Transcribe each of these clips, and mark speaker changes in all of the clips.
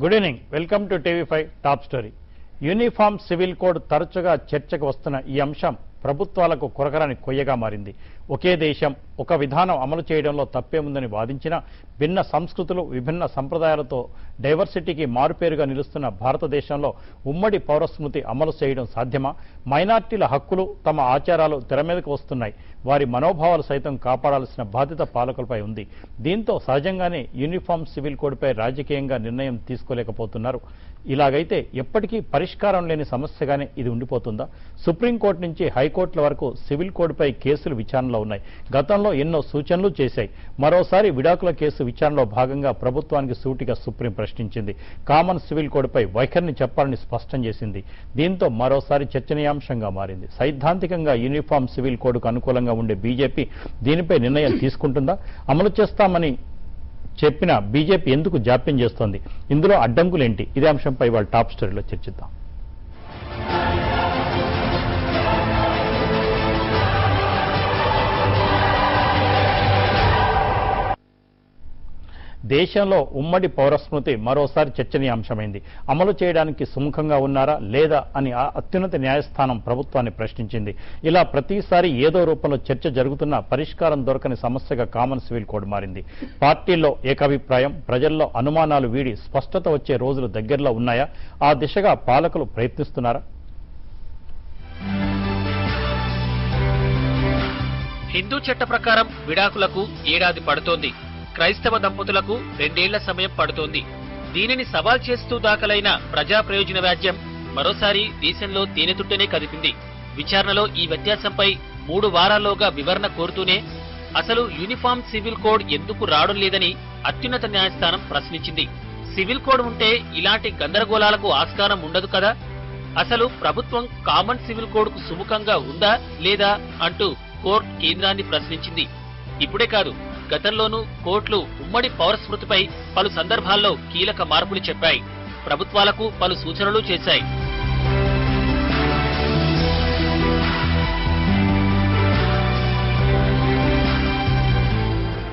Speaker 1: Good evening, welcome to TV5 top story. Uniform civil code తరచుగా చర్చకు వస్తున్న ఈ అంశం ప్రభుత్వాలకు కొరకరాని కొయ్యగా మారింది. ఒకే దేశం ఒక విధానం అమలు చేయడంలో తప్పేముందని వాదించిన భిన్న సంస్కృతులు విభిన్న సంప్రదాయాలతో డైవర్సిటీకి మారుపేరుగా నిలుస్తున్న భారతదేశంలో ఉమ్మడి పౌరస్మృతి అమలు చేయడం సాధ్యమా? మైనార్టీల హక్కులు తమ ఆచారాలు తెర మీదకు వస్తున్నాయి. వారి మనోభావాలు సైతం కాపాడాల్సిన బాధ్యత పాలకులపై ఉంది. దీంతో సహజంగానే యూనిఫామ్ సివిల్ కోడ్పై రాజకీయంగా నిర్ణయం తీసుకోలేకపోతున్నారు. ఇలాగైతే ఎప్పటికీ పరిష్కారం లేని సమస్యగానే ఇది ఉండిపోతుందా? సుప్రీంకోర్టు నుంచి హైకోర్టుల వరకు సివిల్ కోడ్పై కేసులు విచారణలో ఉన్నాయి. గతంలో ఎన్నో సూచనలు చేశాయి. మరోసారి విడాకుల కేసు విచారణలో భాగంగా ప్రభుత్వానికి సూటిగా సుప్రీం ప్రశ్నించింది. కామన్ సివిల్ కోడ్పై వైఖరిని చెప్పాలని స్పష్టం చేసింది. దీంతో మరోసారి చర్చనీయాంశంగా మారింది. సైద్ధాంతికంగా యూనిఫామ్ సివిల్ కోడ్కు అనుకూలంగా ఉండే బీజేపీ దీనిపై నిర్ణయం తీసుకుంటుందా? అమలు చేస్తామని చెప్పిన బీజేపీ ఎందుకు జాప్యం చేస్తోంది? ఇందులో అడ్డంకులేంటి? ఇదే అంశంపై వాళ్ళ టాప్ స్టోరీలో చర్చిద్దాం. దేశంలో ఉమ్మడి పౌరస్మృతి మరోసారి చర్చనీయాంశమైంది. అమలు చేయడానికి సుముఖంగా ఉన్నారా లేదా అని అత్యున్నత న్యాయస్థానం ప్రభుత్వాన్ని ప్రశ్నించింది. ఇలా ప్రతిసారి ఏదో రూపంలో చర్చ జరుగుతున్నా పరిష్కారం దొరకని సమస్యగా కామన్ సివిల్ కోడ్ మారింది. పార్టీల్లో ఏకాభిప్రాయం, ప్రజల్లో అనుమానాలు వీడి స్పష్టత వచ్చే రోజులు దగ్గరలో ఉన్నాయా? ఆ దిశగా పాలకులు ప్రయత్నిస్తున్నారా?
Speaker 2: హిందూ చట్ట ప్రకారం విడాకులకు ఏడాది పడుతోంది. క్రైస్తవ దంపతులకు 2 ఏళ్ల సమయం పడుతోంది. దీనిని సవాల్ చేస్తూ దాఖలైన ప్రజా ప్రయోజన వ్యాజ్యం మరోసారి దేశంలో తేనెతుట్టనే కదిపింది. విచారణలో ఈ వ్యత్యాసంపై 3 వారాల్లోగా వివరణ కోరుతూనే అసలు యూనిఫామ్ సివిల్ కోడ్ ఎందుకు రావడం లేదని అత్యున్నత న్యాయస్థానం ప్రశ్నించింది. సివిల్ కోడ్ ఉంటే ఇలాంటి గందరగోళాలకు ఆస్కారం ఉండదు కదా? అసలు ప్రభుత్వం కామన్ సివిల్ కోడ్ కు సుముఖంగా ఉందా లేదా అంటూ కోర్టు కేంద్రాన్ని ప్రశ్నించింది. ఇప్పుడే కాదు, గతంలోనూ కోర్టులు ఉమ్మడి పౌరస్మృతిపై పలు సందర్భాల్లో కీలక మార్పులు చెప్పాయి. ప్రభుత్వాలకు పలు సూచనలు చేశాయి.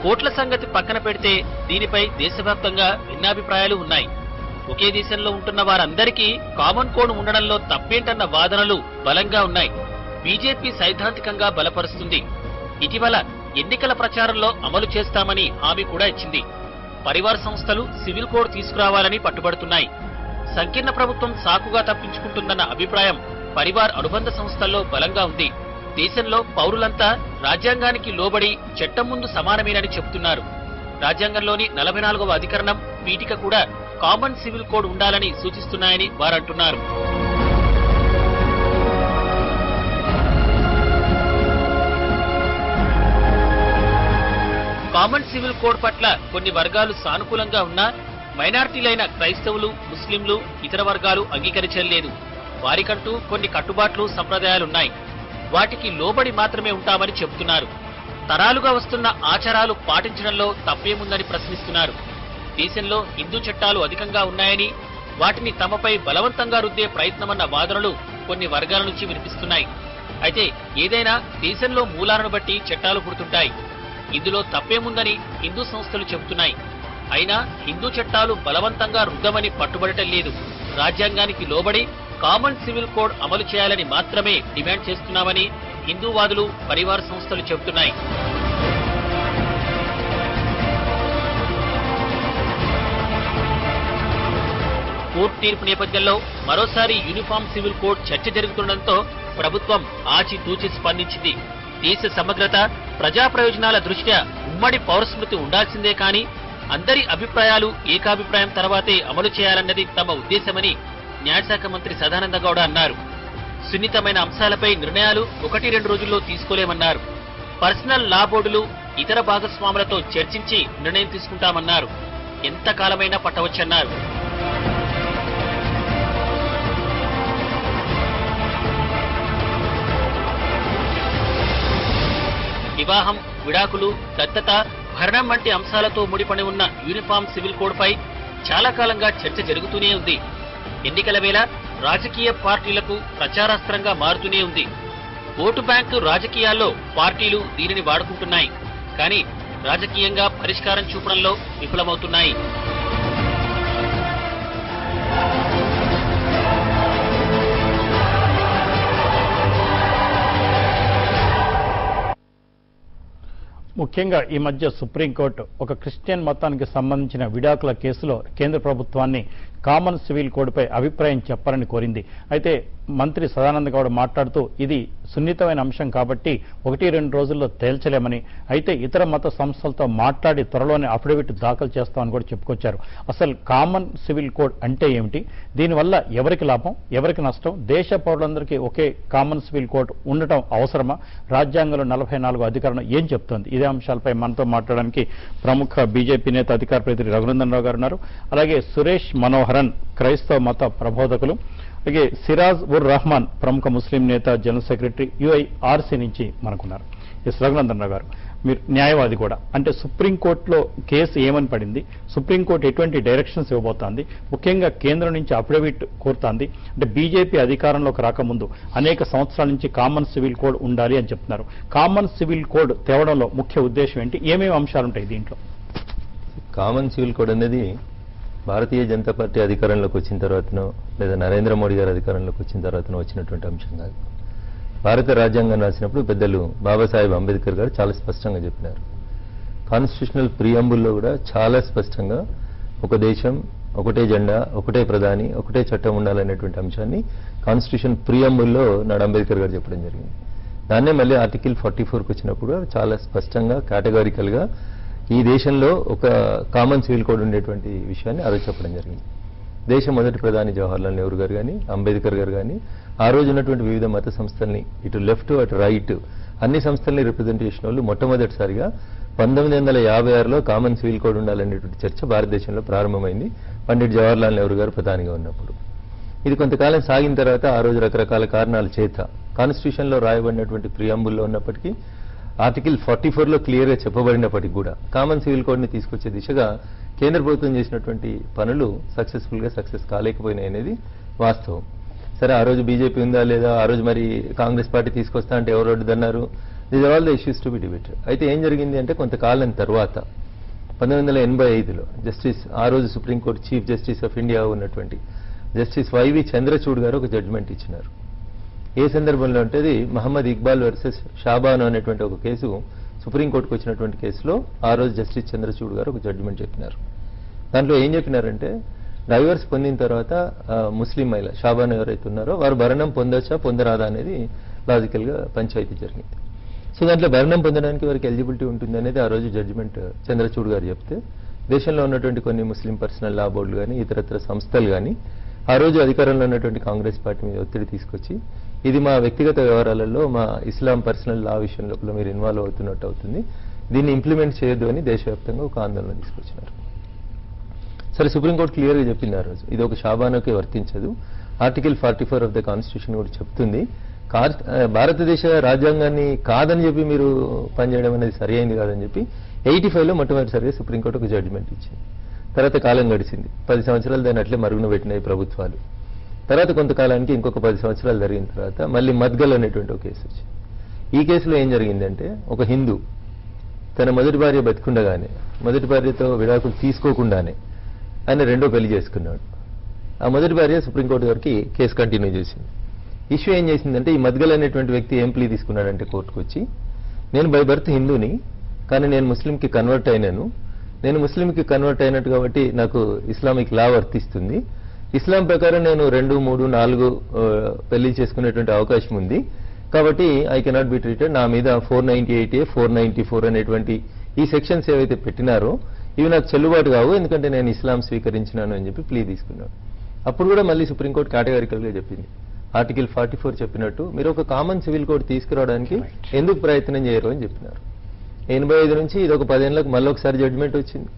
Speaker 2: కోర్టుల సంగతి పక్కన పెడితే దీనిపై దేశవ్యాప్తంగా భిన్నాభిప్రాయాలు ఉన్నాయి. ఒకే దేశంలో ఉంటున్న వారందరికీ కామన్ కోడ్ ఉండడంలో తప్పేంటన్న వాదనలు బలంగా ఉన్నాయి. బీజేపీ సైద్ధాంతికంగా బలపరుస్తుంది. ఇటీవల ఎన్నికల ప్రచారంలో అమలు చేస్తామని హామీ కూడా ఇచ్చింది. పరివార్ సంస్థలు సివిల్ కోడ్ తీసుకురావాలని పట్టుబడుతున్నాయి. సంకీర్ణ ప్రభుత్వం సాకుగా తప్పించుకుంటుందన్న అభిప్రాయం పరివార్ అనుబంధ సంస్థల్లో బలంగా ఉంది. దేశంలో పౌరులంతా రాజ్యాంగానికి లోబడి చట్టం ముందు సమానమేనని చెబుతున్నారు. రాజ్యాంగంలోని 44వ అధికరణం, పీఠిక కూడా కామన్ సివిల్ కోడ్ ఉండాలని సూచిస్తున్నాయని వారంటున్నారు. కామన్ సివిల్ కోడ్ పట్ల కొన్ని వర్గాలు సానుకూలంగా ఉన్నా మైనార్టీలైన క్రైస్తవులు, ముస్లింలు, ఇతర వర్గాలు అంగీకరించలేదు. వారికంటూ కొన్ని కట్టుబాట్లు, సంప్రదాయాలున్నాయి. వాటికి లోబడి మాత్రమే ఉంటామని చెబుతున్నారు. తరాలుగా వస్తున్న ఆచారాలు పాటించడంలో తప్పేముందని ప్రశ్నిస్తున్నారు. దేశంలో హిందూ చట్టాలు అధికంగా ఉన్నాయని వాటిని తమపై బలవంతంగా రుద్దే ప్రయత్నమన్న వాదనలు కొన్ని వర్గాల నుంచి వినిపిస్తున్నాయి. అయితే ఏదైనా దేశంలో మూలాలను బట్టి చట్టాలు పుడుతుంటాయి. ఇందులో తప్పేముందని హిందూ సంస్థలు చెబుతున్నాయి. అయినా హిందూ చట్టాలు బలవంతంగా రుద్దమని పట్టుబడటం లేదు. రాజ్యాంగానికి లోబడి కామన్ సివిల్ కోడ్ అమలు చేయాలని మాత్రమే డిమాండ్ చేస్తున్నామని హిందూవాదులు, పరివార్ సంస్థలు చెబుతున్నాయి. కోర్టు తీర్పు నేపథ్యంలో మరోసారి యూనిఫామ్ సివిల్ కోడ్ చర్చ జరుగుతుండటంతో ప్రభుత్వం ఆచితూచి స్పందించింది. దేశ సమగ్రత, ప్రజా ప్రయోజనాల దృష్ట్యా ఉమ్మడి పౌరస్మృతి ఉండాల్సిందే కానీ అందరి అభిప్రాయాలు ఏకాభిప్రాయం తర్వాతే అమలు చేయాలన్నది తమ ఉద్దేశమని న్యాయశాఖ మంత్రి సదానంద గౌడ అన్నారు. సున్నితమైన అంశాలపై నిర్ణయాలు 1-2 రోజుల్లో తీసుకోలేమన్నారు. పర్సనల్ లా బోర్డులు, ఇతర భాగస్వాములతో చర్చించి నిర్ణయం తీసుకుంటామన్నారు. ఎంతకాలమైనా పట్టవచ్చన్నారు. వివాహం, విడాకులు, దత్తత, భరణం వంటి అంశాలతో ముడిపడి ఉన్న యూనిఫామ్ సివిల్ కోడ్ పై చాలా కాలంగా చర్చ జరుగుతూనే ఉంది. ఎన్నికల వేళ రాజకీయ పార్టీలకు ప్రచారాస్త్రంగా మారుతూనే ఉంది. ఓటు బ్యాంకు రాజకీయాల్లో పార్టీలు దీనిని వాడుకుంటున్నాయి. కానీ రాజకీయంగా పరిష్కారం చూపడంలో విఫలమవుతున్నాయి.
Speaker 1: ముఖ్యంగా ఈ మధ్య సుప్రీంకోర్టు ఒక క్రిస్టియన్ మతానికి సంబంధించిన విడాకుల కేసులో కేంద్ర ప్రభుత్వాన్ని కామన్ సివిల్ కోడ్పై అభిప్రాయం చెప్పాలని కోరింది. అయితే మంత్రి సదానంద గౌడ మాట్లాడుతూ ఇది సున్నితమైన అంశం కాబట్టి 1-2 రోజుల్లో తేల్చలేమని, అయితే ఇతర మత సంస్థలతో మాట్లాడి త్వరలోనే అఫిడవిట్ దాఖలు చేస్తామని కూడా చెప్పుకొచ్చారు. అసలు కామన్ సివిల్ కోడ్ అంటే ఏమిటి, దీనివల్ల ఎవరికి లాభం ఎవరికి నష్టం, దేశ పౌరులందరికీ ఒకే కామన్ సివిల్ కోడ్ ఉండటం అవసరమా, రాజ్యాంగంలో 44 అధికారం ఏం చెప్తోంది, ఇదే అంశాలపై మనతో మాట్లాడడానికి ప్రముఖ బీజేపీ నేత అధికార ప్రతినిధి రఘునందన్ రావు గారు ఉన్నారు. అలాగే సురేష్ మనోహరన్ క్రైస్తవ మత ప్రబోధకులు, అలాగే సిరాజ్ ఉర్ రహమాన్ ప్రముఖ ముస్లిం నేత జనరల్ సెక్రటరీ యుఐఆర్సీ నుంచి మనకున్నారు. ఎస్ రఘునందన్ రావు గారు, మీరు న్యాయవాది కూడా, అంటే సుప్రీంకోర్టులో కేసు ఏమని పడింది, సుప్రీంకోర్టు ఎటువంటి డైరెక్షన్స్ ఇవ్వబోతోంది, ముఖ్యంగా కేంద్రం నుంచి అఫిడవిట్ కోరుతోంది. అంటే బీజేపీ అధికారంలోకి రాకముందు అనేక సంవత్సరాల నుంచి కామన్ సివిల్ కోడ్ ఉండాలి అని చెప్తున్నారు. కామన్ సివిల్ కోడ్ తేవడంలో ముఖ్య ఉద్దేశం ఏంటి, ఏమేమి అంశాలు ఉంటాయి దీంట్లో?
Speaker 3: కామన్ సివిల్ కోడ్ అనేది భారతీయ జనతా పార్టీ అధికారంలోకి వచ్చిన తర్వాతనో లేదా నరేంద్ర మోడీ గారు అధికారంలోకి వచ్చిన తర్వాతనో వచ్చినటువంటి అంశం కాదు. భారత రాజ్యాంగం రాసినప్పుడు పెద్దలు బాబాసాహెబ్ అంబేద్కర్ గారు చాలా స్పష్టంగా చెప్పినారు. కాన్స్టిట్యూషనల్ ప్రియంబుల్లో కూడా చాలా స్పష్టంగా ఒక దేశం, ఒకటే జెండా, ఒకటే ప్రధాని, ఒకటే చట్టం ఉండాలనేటువంటి అంశాన్ని కాన్స్టిట్యూషన్ ప్రియంబుల్లో నాడు అంబేద్కర్ గారు చెప్పడం జరిగింది. దాన్నే మళ్ళీ ఆర్టికల్ 44కి వచ్చినప్పుడు చాలా స్పష్టంగా కేటగారికల్గా ఈ దేశంలో ఒక కామన్ సివిల్ కోడ్ ఉండేటువంటి విషయాన్ని ఆ రోజు చెప్పడం జరిగింది. దేశ మొదటి ప్రధాని జవహర్లాల్ నెహ్రూ గారు కానీ, అంబేద్కర్ గారు కానీ ఆ రోజు ఉన్నటువంటి వివిధ మత సంస్థల్ని, ఇటు లెఫ్ట్ అటు రైట్ అన్ని సంస్థల్ని రిప్రజెంట్ చేసిన వాళ్ళు మొట్టమొదటిసారిగా 1956లో కామన్ సివిల్ కోడ్ ఉండాలనేటువంటి చర్చ భారతదేశంలో ప్రారంభమైంది పండిట్ జవహర్లాల్ నెహ్రూ గారు ప్రధానిగా ఉన్నప్పుడు. ఇది కొంతకాలం సాగిన తర్వాత ఆ రోజు రకరకాల కారణాల చేత కాన్స్టిట్యూషన్లో రాయబడినటువంటి ప్రియంబుల్లో ఉన్నప్పటికీ ఆర్టికల్ 44లో క్లియర్గా చెప్పబడినప్పటికీ కూడా కామన్ సివిల్ కోడ్ని తీసుకొచ్చే దిశగా కేంద్ర ప్రభుత్వం చేసినటువంటి పనులు సక్సెస్ కాలేకపోయినాయి అనేది వాస్తవం. సరే, ఆ రోజు బీజేపీ ఉందా లేదా, ఆ రోజు మరి కాంగ్రెస్ పార్టీ తీసుకొస్తా అంటే ఎవరు అడ్డుదన్నారు, these are all the issues to be debated. అయితే ఏం జరిగింది అంటే కొంతకాలం తర్వాత 1985లో జస్టిస్, ఆ రోజు supreme court chief justice of India ఉన్నటువంటి జస్టిస్ వైవి చంద్రచూడ్ గారు ఒక జడ్జిమెంట్ ఇచ్చినారు. ఏ సందర్భంలో అంటే అది మహమ్మద్ ఇక్బాల్ వర్సెస్ షాబాను అనేటువంటి ఒక కేసు సుప్రీంకోర్టుకు వచ్చినటువంటి కేసులో ఆ రోజు జస్టిస్ చంద్రచూడ్ గారు ఒక జడ్జిమెంట్ చెప్పినారు. దాంట్లో ఏం చెప్పినారంటే డైవర్స్ పొందిన తర్వాత ముస్లిం మహిళ షాబాను ఎవరైతే ఉన్నారో వారు భరణం పొందొచ్చా పొందరాదా అనేది లాజికల్గా పంచాయతీ జరిగింది. సో దాంట్లో భరణం పొందడానికి వారికి ఎలిజిబిలిటీ ఉంటుంది అనేది ఆ రోజు జడ్జిమెంట్ చంద్రచూడ్ గారు చెప్తే దేశంలో ఉన్నటువంటి కొన్ని ముస్లిం పర్సనల్ లా బోర్డులు కానీ ఇతరత్ర సంస్థలు కానీ ఆ రోజు అధికారంలో ఉన్నటువంటి కాంగ్రెస్ పార్టీ మీద ఒత్తిడి తీసుకొచ్చి ఇది మా వ్యక్తిగత వ్యవహారాలలో మా ఇస్లాం పర్సనల్ లా విషయం లోపల మీరు ఇన్వాల్వ్ అవుతున్నట్టు అవుతుంది, దీన్ని ఇంప్లిమెంట్ చేయొద్దు అని దేశవ్యాప్తంగా ఒక ఆందోళన తీసుకొచ్చినారు. సరే, సుప్రీంకోర్టు క్లియర్గా చెప్పింది ఆ రోజు ఇది ఒక షాబానుకే వర్తించదు, ఆర్టికల్ 44 ఆఫ్ ద కాన్స్టిట్యూషన్ కూడా చెప్తుంది, భారతదేశ రాజ్యాంగాన్ని కాదని చెప్పి మీరు పనిచేయడం అనేది సరి అయింది కాదని చెప్పి 85లో మొట్టమొదటిసారిగా సుప్రీంకోర్టు ఒక జడ్జిమెంట్ ఇచ్చింది. తర్వాత కాలం గడిచింది, 10 సంవత్సరాలు దాన్ని అట్లే మరుగున పెట్టినాయి ప్రభుత్వాలు. తర్వాత కొంతకాలానికి ఇంకొక 10 సంవత్సరాలు జరిగిన తర్వాత మళ్ళీ మద్గల్ అనేటువంటి ఒక కేసు వచ్చింది. ఈ కేసులో ఏం జరిగిందంటే ఒక హిందూ తన మొదటి భార్య బతికుండగానే మొదటి భార్యతో విడాకులు తీసుకోకుండానే ఆయన రెండో పెళ్లి చేసుకున్నాడు. ఆ మొదటి భార్య సుప్రీంకోర్టు గారికి కేసు కంటిన్యూ చేసింది. ఇష్యూ ఏం చేసిందంటే ఈ మద్గల్ అనేటువంటి వ్యక్తి ఏం ప్లీ తీసుకున్నాడంటే కోర్టుకు వచ్చి, నేను బై బర్త్ హిందూని కానీ నేను ముస్లింకి కన్వర్ట్ అయినాను, నేను ముస్లింకి కన్వర్ట్ అయినట్టు కాబట్టి నాకు ఇస్లామిక్ లా వర్తిస్తుంది, ఇస్లాం ప్రకారం నేను 2, 3, 4 పెళ్లి చేసుకునేటువంటి అవకాశం ఉంది, కాబట్టి ఐ కెనాట్ బి ట్రీటెడ్, నా మీద 498A 494 అనేటువంటి ఈ సెక్షన్స్ ఏవైతే పెట్టినారో ఇవి నాకు చెల్లుబాటు కావు, ఎందుకంటే నేను ఇస్లాం స్వీకరించినాను అని చెప్పి ప్లీ తీసుకున్నాడు. అప్పుడు కూడా మళ్ళీ సుప్రీంకోర్టు కేటగారికల్గా చెప్పింది, ఆర్టికల్ 44 చెప్పినట్టు మీరు ఒక కామన్ సివిల్ కోడ్ తీసుకురావడానికి ఎందుకు ప్రయత్నం చేయరు అని చెప్పినారు. 85 నుంచి ఇది ఒక 10 ఏళ్లకు మళ్ళీ ఒకసారి జడ్జిమెంట్ వచ్చింది,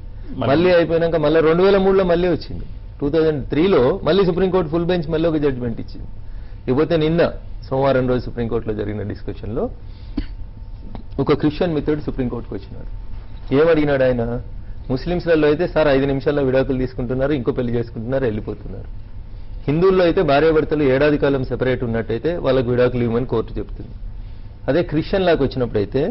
Speaker 3: మళ్ళీ అయిపోయినాక మళ్ళీ 2003లో మళ్ళీ వచ్చింది, 2003లో మళ్ళీ సుప్రీంకోర్టు ఫుల్ బెంచ్ మళ్ళీ ఒక జడ్జిమెంట్ ఇచ్చింది. ఇకపోతే నిన్న సోమవారం రోజు సుప్రీంకోర్టులో జరిగిన డిస్కషన్లో ఒక క్రిస్టియన్ మిత్రుడు సుప్రీంకోర్టుకు వచ్చినాడు. ఏమడిగినాడు ఆయన, ముస్లింస్లలో అయితే సార్ 5 నిమిషాల్లో విడాకులు తీసుకుంటున్నారు, ఇంకో పెళ్లి చేసుకుంటున్నారు, వెళ్ళిపోతున్నారు. హిందువుల్లో అయితే భార్యాభర్తలు ఏడాది కాలం సెపరేట్ ఉన్నట్టయితే వాళ్ళకు విడాకులు ఇవ్వమని కోర్టు చెప్తుంది. అదే క్రిస్టియన్ లాకి వచ్చినప్పుడైతే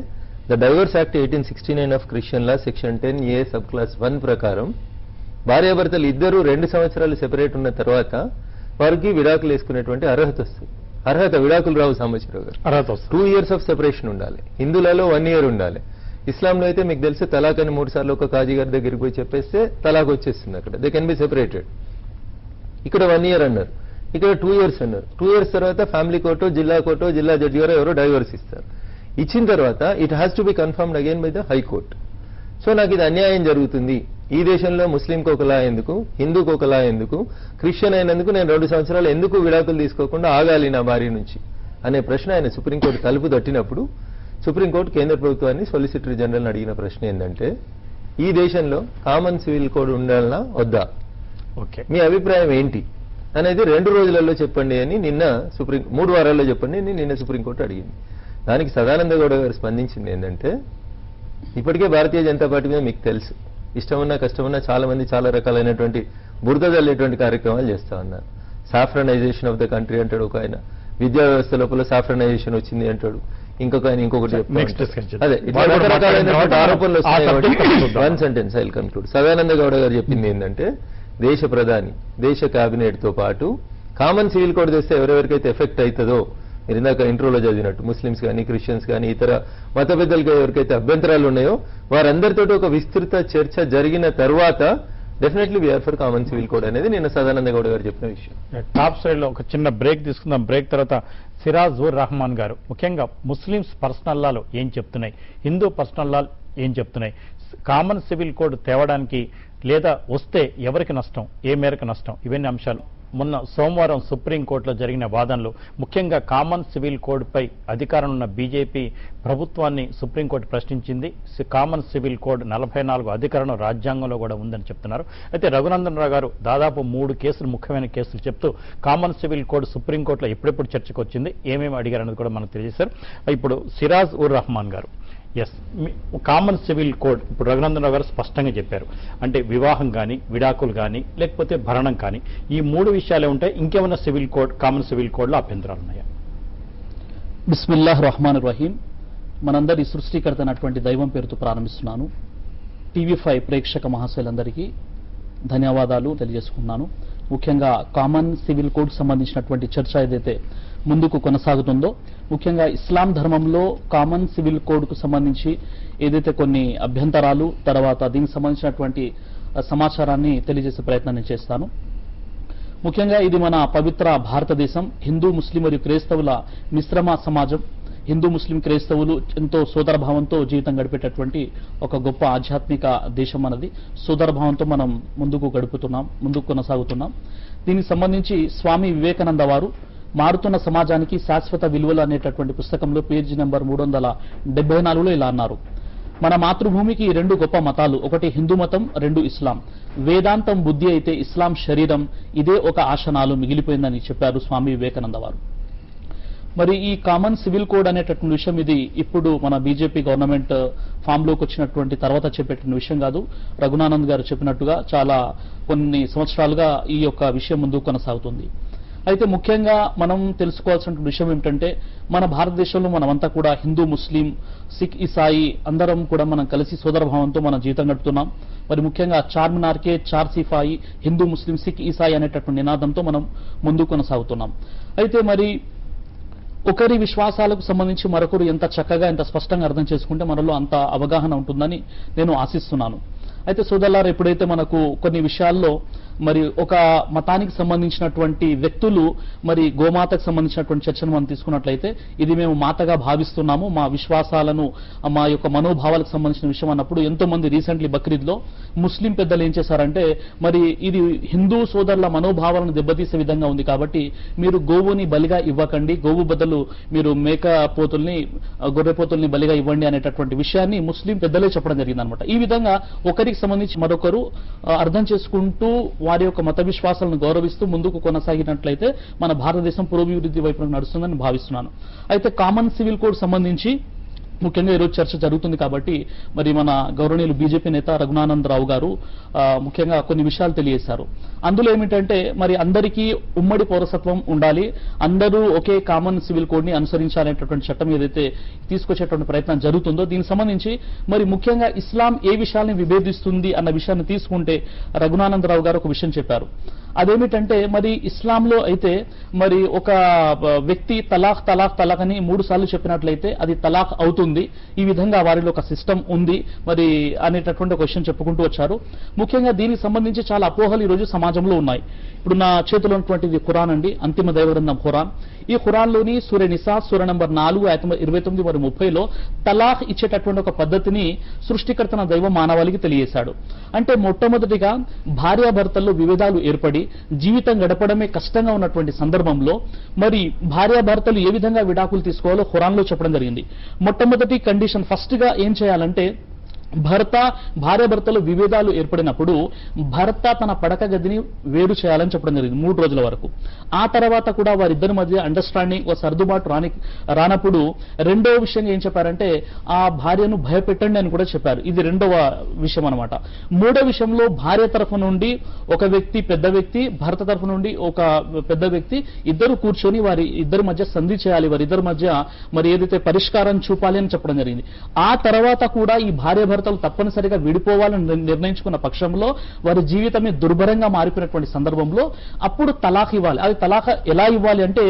Speaker 3: the divorce act 1869 of Christian law section 10A sub clause 1 ప్రకారం భార్యాభర్తలు ఇద్దరు 2 సంవత్సరాలు సెపరేట్ ఉన్న తర్వాత వారికి విడాకులు వేసుకునేటువంటి అర్హత వస్తుంది. అర్హత విడాకులు రావు సాంబశివరావు గారు, అర్హత 2 years ఆఫ్ సెపరేషన్ ఉండాలి, హిందువులలో 1 year ఉండాలి. ఇస్లాంలో అయితే మీకు తెలిసి తలాక్ అని 3 సార్లు ఒక కాజీ గారి దగ్గరికి పోయి చెప్పేస్తే తలాక్ వచ్చేస్తుంది. అక్కడ దే కెన్ బి సెపరేటెడ్. ఇక్కడ 1 year అన్నారు, ఇక్కడ 2 years అన్నారు. 2 years తర్వాత ఫ్యామిలీ కోర్టు, జిల్లా కోర్టు, జిల్లా జడ్జి గారు ఎవరో డైవర్స్ ఇస్తారు. ఇచ్చిన తర్వాత it has to be confirmed again by the high court. So నాకు ఇది అన్యాయం జరుగుతుంది, ఈ దేశంలో ముస్లింకి ఒకలా ఎందుకు, హిందూకి ఒకలా ఎందుకు, క్రిస్టియన్ అయినందుకు నేను 2 సంవత్సరాలు ఎందుకు విడాకులు తీసుకోకుండా ఆగాలి నా భార్య నుంచి అనే ప్రశ్న ఆయన సుప్రీంకోర్టు తలుపు తట్టినప్పుడు సుప్రీంకోర్టు కేంద్ర ప్రభుత్వాన్ని సొలిసిటర్ జనరల్ని అడిగిన ప్రశ్న ఏంటంటే, ఈ దేశంలో కామన్ సివిల్ కోడ్ ఉండాలనా వద్దా,
Speaker 1: ఓకే,
Speaker 3: మీ అభిప్రాయం ఏంటి అనేది 2 రోజులలో చెప్పండి అని నిన్న 3 వారాల్లో చెప్పండి అని నిన్న సుప్రీంకోర్టు అడిగింది. దానికి సదానంద గౌడ గారు స్పందించింది ఏంటంటే, ఇప్పటికే భారతీయ జనతా పార్టీ మీద మీకు తెలుసు, ఇష్టమున్నా కష్టమున్నా చాలా మంది చాలా రకాలైనటువంటి బురద జల్లేటువంటి కార్యక్రమాలు చేస్తా ఉన్నారు. సాఫ్రనైజేషన్ ఆఫ్ ద కంట్రీ అంటాడు ఒక ఆయన, విద్యా వ్యవస్థ లోపల సాఫ్రనైజేషన్ వచ్చింది అంటాడు, ఇంకొక ఆయన ఇంకొకటి చెప్తాడు. అదే ఇట్లా రకరకాలైనటువంటి ఆరోపణలు వస్తున్నాయి. 1 sentence I will conclude. Sadananda Gowda గారు చెప్పింది ఏంటంటే, దేశ ప్రధాని, దేశ కేబినెట్ తో పాటు కామన్ సివిల్ కోడ్ తెస్తే ఎవరెవరికైతే ఎఫెక్ట్ అవుతుందో, మీరు ఇందాక ఇంట్రోలో చదివినట్టు ముస్లిమ్స్ కానీ, క్రిస్టియన్స్ కానీ, ఇతర మత పెద్దలకు ఎవరికైతే అభ్యంతరాలు ఉన్నాయో వారందరితో ఒక విస్తృత చర్చ జరిగిన తర్వాత definitely we are for common civil code అనేది నిన్న సదానంద గౌడ గారు చెప్పిన విషయం.
Speaker 1: టాప్ సైడ్ లో ఒక చిన్న బ్రేక్ తీసుకుందాం. బ్రేక్ తర్వాత సిరాజ్ ఉర్ రహమాన్ గారు ముఖ్యంగా ముస్లిమ్స్ పర్సనల్ లాలో ఏం చెప్తున్నాయి, హిందూ పర్సనల్ లా ఏం చెప్తున్నాయి, కామన్ సివిల్ కోడ్ తేవడానికి లేదా వస్తే ఎవరికి నష్టం, ఏ మేరకు నష్టం, ఇవన్నీ అంశాలు మొన్న సోమవారం సుప్రీంకోర్టులో జరిగిన వాదనలు, ముఖ్యంగా కామన్ సివిల్ కోడ్పై అధికారం ఉన్న బీజేపీ ప్రభుత్వాన్ని సుప్రీంకోర్టు ప్రశ్నించింది. కామన్ సివిల్ కోడ్ 44 అధికరణం రాజ్యాంగంలో కూడా ఉందని చెప్తున్నారు. అయితే రఘునందన్ రావు గారు దాదాపు 3 కేసులు, ముఖ్యమైన కేసులు చెప్తూ కామన్ సివిల్ కోడ్ సుప్రీంకోర్టులో ఎప్పుడెప్పుడు చర్చకు వచ్చింది, ఏమేమి అడిగారనేది కూడా మనకు తెలియజేశారు. ఇప్పుడు సిరాజ్ ఉర్ రహమాన్ గారు, ఎస్, కామన్ సివిల్ కోడ్ ఇప్పుడు రఘునందన్ రావు గారు స్పష్టంగా చెప్పారు, అంటే వివాహం కానీ, విడాకులు కానీ, లేకపోతే భరణం కానీ, ఈ 3 విషయాలే ఉంటాయి. ఇంకేమైనా సివిల్ కోడ్, కామన్ సివిల్ కోడ్లో అభ్యంతరాలు ఉన్నాయా?
Speaker 4: బిస్మిల్లాహ్ రహమాన్ రహీం. మనందరి సృష్టికర్త అయినటువంటి దైవం పేరుతో ప్రారంభిస్తున్నాను. టీవీ5 ప్రేక్షక మహాశయులందరికీ ధన్యవాదాలు తెలియజేసుకున్నాను. ముఖ్యంగా కామన్ సివిల్ కోడ్ సంబంధించినటువంటి చర్చ ఏదైతే ముందుకు కొనసాగుతుందో, ముఖ్యంగా ఇస్లాం ధర్మంలో కామన్ సివిల్ కోడ్కు సంబంధించి ఏదైతే కొన్ని అభ్యంతరాలు, తర్వాత దీనికి సంబంధించినటువంటి సమాచారాన్ని తెలియజేసే ప్రయత్నం నేను చేస్తాను. ముఖ్యంగా ఇది మన పవిత్ర భారతదేశం, హిందూ ముస్లిం మరియు క్రైస్తవుల మిశ్రమ సమాజం. హిందూ ముస్లిం క్రైస్తవులు ఎంతో సోదరభావంతో జీవితం గడిపేటటువంటి ఒక గొప్ప ఆధ్యాత్మిక దేశం మనది. సోదరభావంతో మనం ముందుకు కొనసాగుతున్నాం. దీనికి సంబంధించి స్వామి వివేకానంద వారు మారుతున్న సమాజానికి శాశ్వత విలువలు అనేటటువంటి పుస్తకంలో పేజీ నెంబర్ 374లో ఇలా అన్నారు: మన మాతృభూమికి 2 గొప్ప మతాలు, ఒకటి హిందూ మతం, 2 ఇస్లాం. వేదాంతం బుద్ధి అయితే ఇస్లాం శరీరం, ఇదే ఒక ఆశనాలు మిగిలిపోయిందని చెప్పారు స్వామి వివేకానంద వారు. మరి ఈ కామన్ సివిల్ కోడ్ అనేటటువంటి విషయం ఇది ఇప్పుడు మన బీజేపీ గవర్నమెంట్ ఫామ్లోకి వచ్చినటువంటి తర్వాత చెప్పేటువంటి విషయం కాదు. రఘునానంద్ గారు చెప్పినట్టుగా చాలా కొన్ని సంవత్సరాలుగా ఈ యొక్క విషయం ముందుకు కొనసాగుతుంది. అయితే ముఖ్యంగా మనం తెలుసుకోవాల్సిన విషయం ఏమిటంటే, మన భారతదేశంలో మనమంతా కూడా హిందూ, ముస్లిం, సిక్, ఇసాయి అందరం కూడా మనం కలిసి సోదరభావంతో మనం జీవితం గడుపుతున్నాం. మరి ముఖ్యంగా చార్మినార్కే చార్ సిఫాయి, హిందూ, ముస్లిం, సిక్, ఇసాయి అనేటటువంటి నినాదంతో మనం ముందుకు కొనసాగుతున్నాం. అయితే మరి ఒకరి విశ్వాసాలకు సంబంధించి మరొకరు ఎంత చక్కగా, ఎంత స్పష్టంగా అర్థం చేసుకుంటే మనలో అంత అవగాహన ఉంటుందని నేను ఆశిస్తున్నాను. అయితే సోదరులారా, ఎప్పుడైతే మనకు కొన్ని విషయాల్లో మరి ఒక మతానికి సంబంధించినటువంటి వ్యక్తులు మరి గోమాతకు సంబంధించినటువంటి చర్చను మనం తీసుకున్నట్లయితే, ఇది మేము మాతగా భావిస్తున్నాము, మా విశ్వాసాలను, మా యొక్క మనోభావాలకు సంబంధించిన విషయం అన్నప్పుడు ఎంతో మంది రీసెంట్లీ బక్రీద్లో ముస్లిం పెద్దలు ఏం చేశారంటే, మరి ఇది హిందూ సోదరుల మనోభావాలను దెబ్బతీసే విధంగా ఉంది కాబట్టి మీరు గోవుని బలిగా ఇవ్వకండి, గోవు బదులు మీరు మేకపోతుల్ని, గొర్రెపోతుల్ని బలిగా ఇవ్వండి అనేటటువంటి విషయాన్ని ముస్లిం పెద్దలే చెప్పడం జరిగిందనమాట. ఈ విధంగా ఒకరికి సంబంధించి మరొకరు అర్థం చేసుకుంటూ వారి యొక్క మత విశ్వాసాలను గౌరవిస్తూ ముందుకు కొనసాగినట్లయితే మన భారతదేశం పురోభివృద్ధి వైపు నడుస్తుందని భావిస్తున్నాను. అయితే కామన్ సివిల్ కోడ్ సంబంధించి ముఖ్యంగా ఈరోజు చర్చ జరుగుతుంది కాబట్టి మరి మన గౌరవనీయులు బీజేపీ నేత రఘునానంద్ రావు గారు ముఖ్యంగా కొన్ని విషయాలు తెలియజేశారు. అందులో ఏమిటంటే, మరి అందరికీ ఉమ్మడి పౌరసత్వం ఉండాలి, అందరూ ఒకే కామన్ సివిల్ కోడ్ ని అనుసరించాలనేటటువంటి చట్టం ఏదైతే తీసుకొచ్చేటువంటి ప్రయత్నం జరుగుతుందో, దీనికి సంబంధించి మరి ముఖ్యంగా ఇస్లాం ఏ విషయాల్ని విభేదిస్తుంది అన్న విషయాన్ని తీసుకుంటే రఘునానంద్ రావు గారు ఒక విషయం చెప్పారు. అదేమిటంటే మరి ఇస్లాంలో అయితే మరి ఒక వ్యక్తి తలాక్ తలాక్ తలాక్ అని 3 సార్లు చెప్పినట్లయితే అది తలాక్ అవుతుంది. ఈ విధంగా వారిలో ఒక సిస్టమ్ ఉంది మరి అనేటటువంటి ఒక విషయం చెప్పుకుంటూ వచ్చారు. ముఖ్యంగా దీనికి సంబంధించి చాలా అపోహలు ఈ రోజు సమాజంలో ఉన్నాయి. ఇప్పుడు నా చేతిలో ఉన్నటువంటిది ఖురాన్ అండి, అంతిమ దైవగ్రంథం ఖురాన్. ఈ ఖురాన్లోని సూర నిసా సూర నంబర్ 4 ఆయత 29 మరియు 30లో తలాక్ ఇచ్చేటటువంటి ఒక పద్ధతిని సృష్టికర్తన దైవం మానవాళికి తెలియజేశాడు. అంటే మొట్టమొదటిగా భార్యాభర్తల్లో విభేదాలు ఏర్పడి జీవితం గడపడమే కష్టంగా ఉన్నటువంటి సందర్భంలో మరి భార్యాభర్తలు ఏ విధంగా విడాకులు తీసుకోవాలో ఖురాన్లో చెప్పడం జరిగింది. మొట్టమొదటి కండిషన్ ఫస్ట్ గా ఏం చేయాలంటే భార్యాభర్తలు విభేదాలు ఏర్పడినప్పుడు భర్త తన పడక గదిని వేరు చేయాలని చెప్పడం జరిగింది 3 రోజుల వరకు. ఆ తర్వాత కూడా వారిద్దరి మధ్య అండర్స్టాండింగ్ ఒక సర్దుబాటు రానప్పుడు రెండవ విషయం ఏం చెప్పారంటే ఆ భార్యను భయపెట్టండి అని కూడా చెప్పారు. ఇది రెండవ విషయం అనమాట. మూడో విషయంలో భార్య తరఫు నుండి ఒక వ్యక్తి పెద్ద వ్యక్తి, భర్త తరఫు నుండి ఒక పెద్ద వ్యక్తి ఇద్దరు కూర్చొని వారి ఇద్దరి మధ్య సంధి చేయాలి, వారిద్దరి మధ్య మరి ఏదైతే పరిష్కారం చూపాలి అని చెప్పడం జరిగింది. ఆ తర్వాత కూడా ఈ భార్యాభర్తలు తప్పనిసరిగా విడిపోవాలని నిర్ణయించుకున్న పక్షంలో వారి జీవితమే దుర్భరంగా మారిపోయినటువంటి సందర్భంలో అప్పుడు తలాక్ ఇవ్వాలి. అది తలాక్ ఎలా ఇవ్వాలి అంటే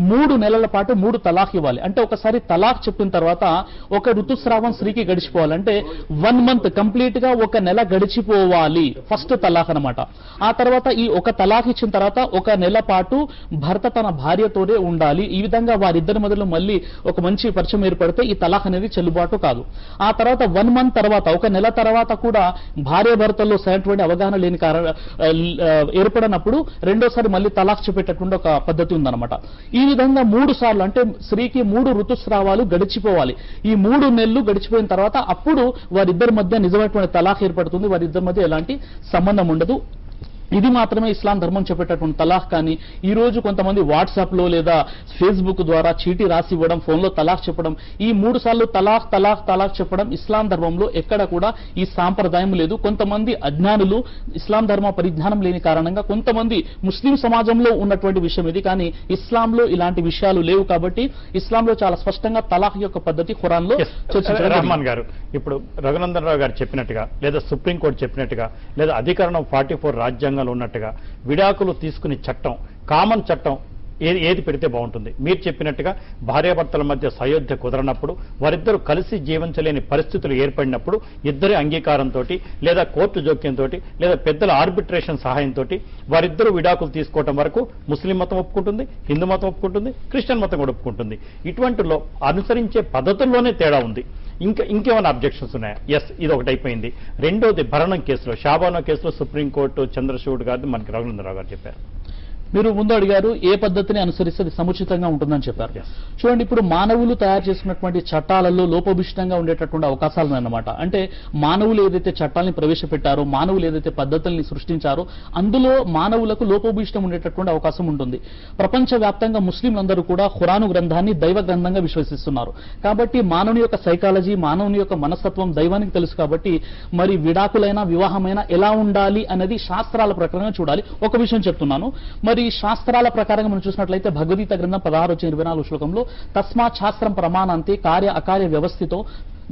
Speaker 4: 3 నెలల పాటు 3 తలాక్ ఇవ్వాలి. అంటే ఒకసారి తలాక్ చెప్పిన తర్వాత ఒక ఋతుస్రావం స్త్రీకి గడిచిపోవాలి. అంటే 1 మంత్ కంప్లీట్ గా 1 నెల గడిచిపోవాలి ఫస్ట్ తలాక్ అన్నమాట. ఆ తర్వాత ఈ ఒక తలాక్ ఇచ్చిన తర్వాత 1 నెల పాటు భర్త తన భార్యతోనే ఉండాలి. ఈ విధంగా వారిద్దరి మధ్యలో మళ్ళీ ఒక మంచి పరిచయం ఏర్పడితే ఈ తలాక్ అనేది చెల్లుబాటు కాదు. ఆ తర్వాత 1 మంత్ తర్వాత 1 నెల తర్వాత కూడా భార్యాభర్తల్లో సరైనటువంటి అవగాహన లేని ఏర్పడినప్పుడు రెండోసారి మళ్ళీ తలాక్ చూపేటటువంటి ఒక పద్ధతి ఉందన్నమాట. ఈ విధంగా 3 సార్లు అంటే స్త్రీకి 3 ఋతుస్రావాలు గడిచిపోవాలి. ఈ 3 నెలలు గడిచిపోయిన తర్వాత అప్పుడు వారిద్దరి మధ్య నిజమైనటువంటి తలాక్ ఏర్పడుతుంది. వారిద్దరి మధ్య ఎలాంటి సంబంధం ఉండదు. ఇది మాత్రమే ఇస్లాం ధర్మం చెప్పేటటువంటి తలాక్. కానీ ఈ రోజు కొంతమంది వాట్సాప్ లో లేదా ఫేస్బుక్ ద్వారా చీటీ రాసి ఇవ్వడం, ఫోన్లో తలాక్ చెప్పడం, ఈ 3 సార్లు తలాక్ తలాక్ తలాక్ చెప్పడం ఇస్లాం ధర్మంలో ఎక్కడ కూడా ఈ సాంప్రదాయం లేదు. కొంతమంది అజ్ఞానులు ఇస్లాం ధర్మ పరిజ్ఞానం లేని కారణంగా కొంతమంది ముస్లిం సమాజంలో ఉన్నటువంటి విషయం ఇది. కానీ ఇస్లాంలో ఇలాంటి విషయాలు లేవు. కాబట్టి ఇస్లాంలో చాలా స్పష్టంగా తలాక్ యొక్క పద్ధతి ఖురాన్లో
Speaker 1: రహమాన్ గారు ఇప్పుడు రఘునందన్ రావు గారు చెప్పినట్టుగా లేదా సుప్రీంకోర్టు చెప్పినట్టుగా లేదా అధికరణం 44 రాజ్యాంగం ఉన్నట్టుగా విడాకులు తీసుకునే చట్టం, కామన్ చట్టం ఏది పెడితే బాగుంటుంది? మీరు చెప్పినట్టుగా భార్యాభర్తల మధ్య సయోధ్య కుదరనప్పుడు, వారిద్దరూ కలిసి జీవించలేని పరిస్థితులు ఏర్పడినప్పుడు ఇద్దరి అంగీకారంతో లేదా కోర్టు జోక్యంతో లేదా పెద్దల ఆర్బిట్రేషన్ సహాయంతో వారిద్దరూ విడాకులు తీసుకోవటం వరకు ముస్లిం మతం ఒప్పుకుంటుంది, హిందూ మతం ఒప్పుకుంటుంది, క్రిస్టియన్ మతం కూడా ఒప్పుకుంటుంది. ఇటువంటిలో అనుసరించే పద్ధతుల్లోనే తేడా ఉంది. ఇంకేమైనా అబ్జెక్షన్స్ ఉన్నాయా? ఎస్, ఇది ఒకటి అయిపోయింది. రెండోది భరణం కేసులో, షాబానో కేసులో సుప్రీంకోర్టు చంద్రచూడ్ గారిని మనకి రఘునందరావు గారు చెప్పారు.
Speaker 4: మీరు ముందు అడిగారు ఏ పద్ధతిని అనుసరిస్తే అది సముచితంగా ఉంటుందని చెప్పారు. చూడండి, ఇప్పుడు మానవులు తయారు చేసుకున్నటువంటి చట్టాలలో లోపభూయిష్టంగా ఉండేటటువంటి అవకాశాలు ఉన్నాయన్నమాట. అంటే మానవులు ఏదైతే చట్టాలని ప్రవేశపెట్టారో, మానవులు ఏదైతే పద్ధతుల్ని సృష్టించారో అందులో మానవులకు లోపభూయిష్టం ఉండేటటువంటి అవకాశం ఉంటుంది. ప్రపంచవ్యాప్తంగా ముస్లింలందరూ కూడా ఖురాను గ్రంథాన్ని దైవ గ్రంథంగా విశ్వసిస్తున్నారు. కాబట్టి మానవుని యొక్క సైకాలజీ, మానవుని యొక్క మనస్తత్వం దైవానికి తెలుసు. కాబట్టి మరి విడాకులైనా వివాహమైనా ఎలా ఉండాలి అనేది శాస్త్రాల ప్రకారంగా చూడాలి. ఒక విషయం చెప్తున్నాను, మరి శాస్త్రాల ప్రకారంగా మనం చూసినట్లయితే భగవద్గీత గ్రంథం 16-24 శ్లోకంలో తస్మాత్ శాస్త్రం ప్రమాణంతే కార్య అకార్య వ్యవస్థితో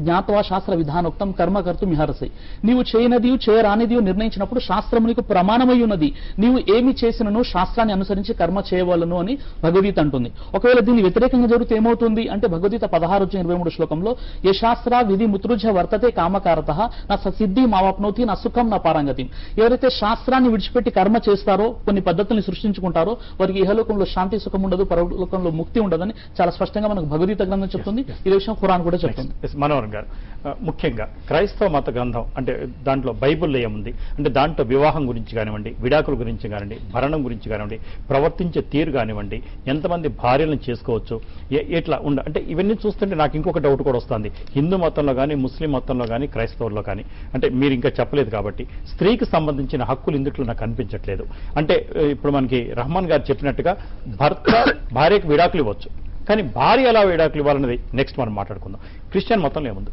Speaker 4: జ్ఞాత్వా శాస్త్ర విధానోక్తం కర్మ కర్తు మిహరసై. నీవు చేయనదియు చేయరానిదియు నిర్ణయించినప్పుడు శాస్త్రము నీకు ప్రమాణమై ఉన్నది. నీవు ఏమి చేసినను శాస్త్రాన్ని అనుసరించి కర్మ చేయవలను అని భగవద్గీత అంటుంది. ఒకవేళ దీన్ని వ్యతిరేకంగా జరిగితే ఏమవుతుంది అంటే భగవద్గీత 16-23 శ్లోకంలో ఏ శాస్త్ర విధి ముతృజ వర్తతే కామకారత నా సిద్ధి మావాప్నోతి నా సుఖం నా పారంగతి. ఎవరైతే శాస్త్రాన్ని విడిచిపెట్టి కర్మ చేస్తారో, కొన్ని పద్ధతుల్ని సృష్టించుకుంటారో వారికి ఇహలోకంలో శాంతి సుఖం ఉండదు, పరలోకంలో ముక్తి ఉండదని చాలా స్పష్టంగా మనకు భగవద్గీత గ్రంథం చెప్తుంది. ఇదే విషయం ఖురాన్ కూడా చెప్తుంది.
Speaker 1: గారు ముఖ్యంగా క్రైస్తవ మత గ్రంథం అంటే దాంట్లో బైబిల్లో ఏముంది అంటే దాంట్లో వివాహం గురించి కానివ్వండి, విడాకుల గురించి కానివ్వండి, భరణం గురించి కానివ్వండి, ప్రవర్తించే తీరు కానివ్వండి, ఎంతమంది భార్యలను చేసుకోవచ్చు, ఎట్లా అంటే ఇవన్నీ చూస్తుంటే నాకు ఇంకొక డౌట్ కూడా వస్తుంది. హిందూ మతంలో కానీ, ముస్లిం మతంలో కానీ, క్రైస్తవుల్లో కానీ అంటే మీరు ఇంకా చెప్పలేదు కాబట్టి స్త్రీకి సంబంధించిన హక్కులు ఇందుట్లో నాకు అనిపించట్లేదు. అంటే ఇప్పుడు మనకి రహమాన్ గారు చెప్పినట్టుగా భర్త భార్యకు విడాకులు ఇవ్వచ్చు, కానీ భార్య ఎలా విడాకులు ఇవ్వాలన్నది నెక్స్ట్ మనం మాట్లాడుకుందాం. క్రిస్టియన్ మతంలో ఏముంది?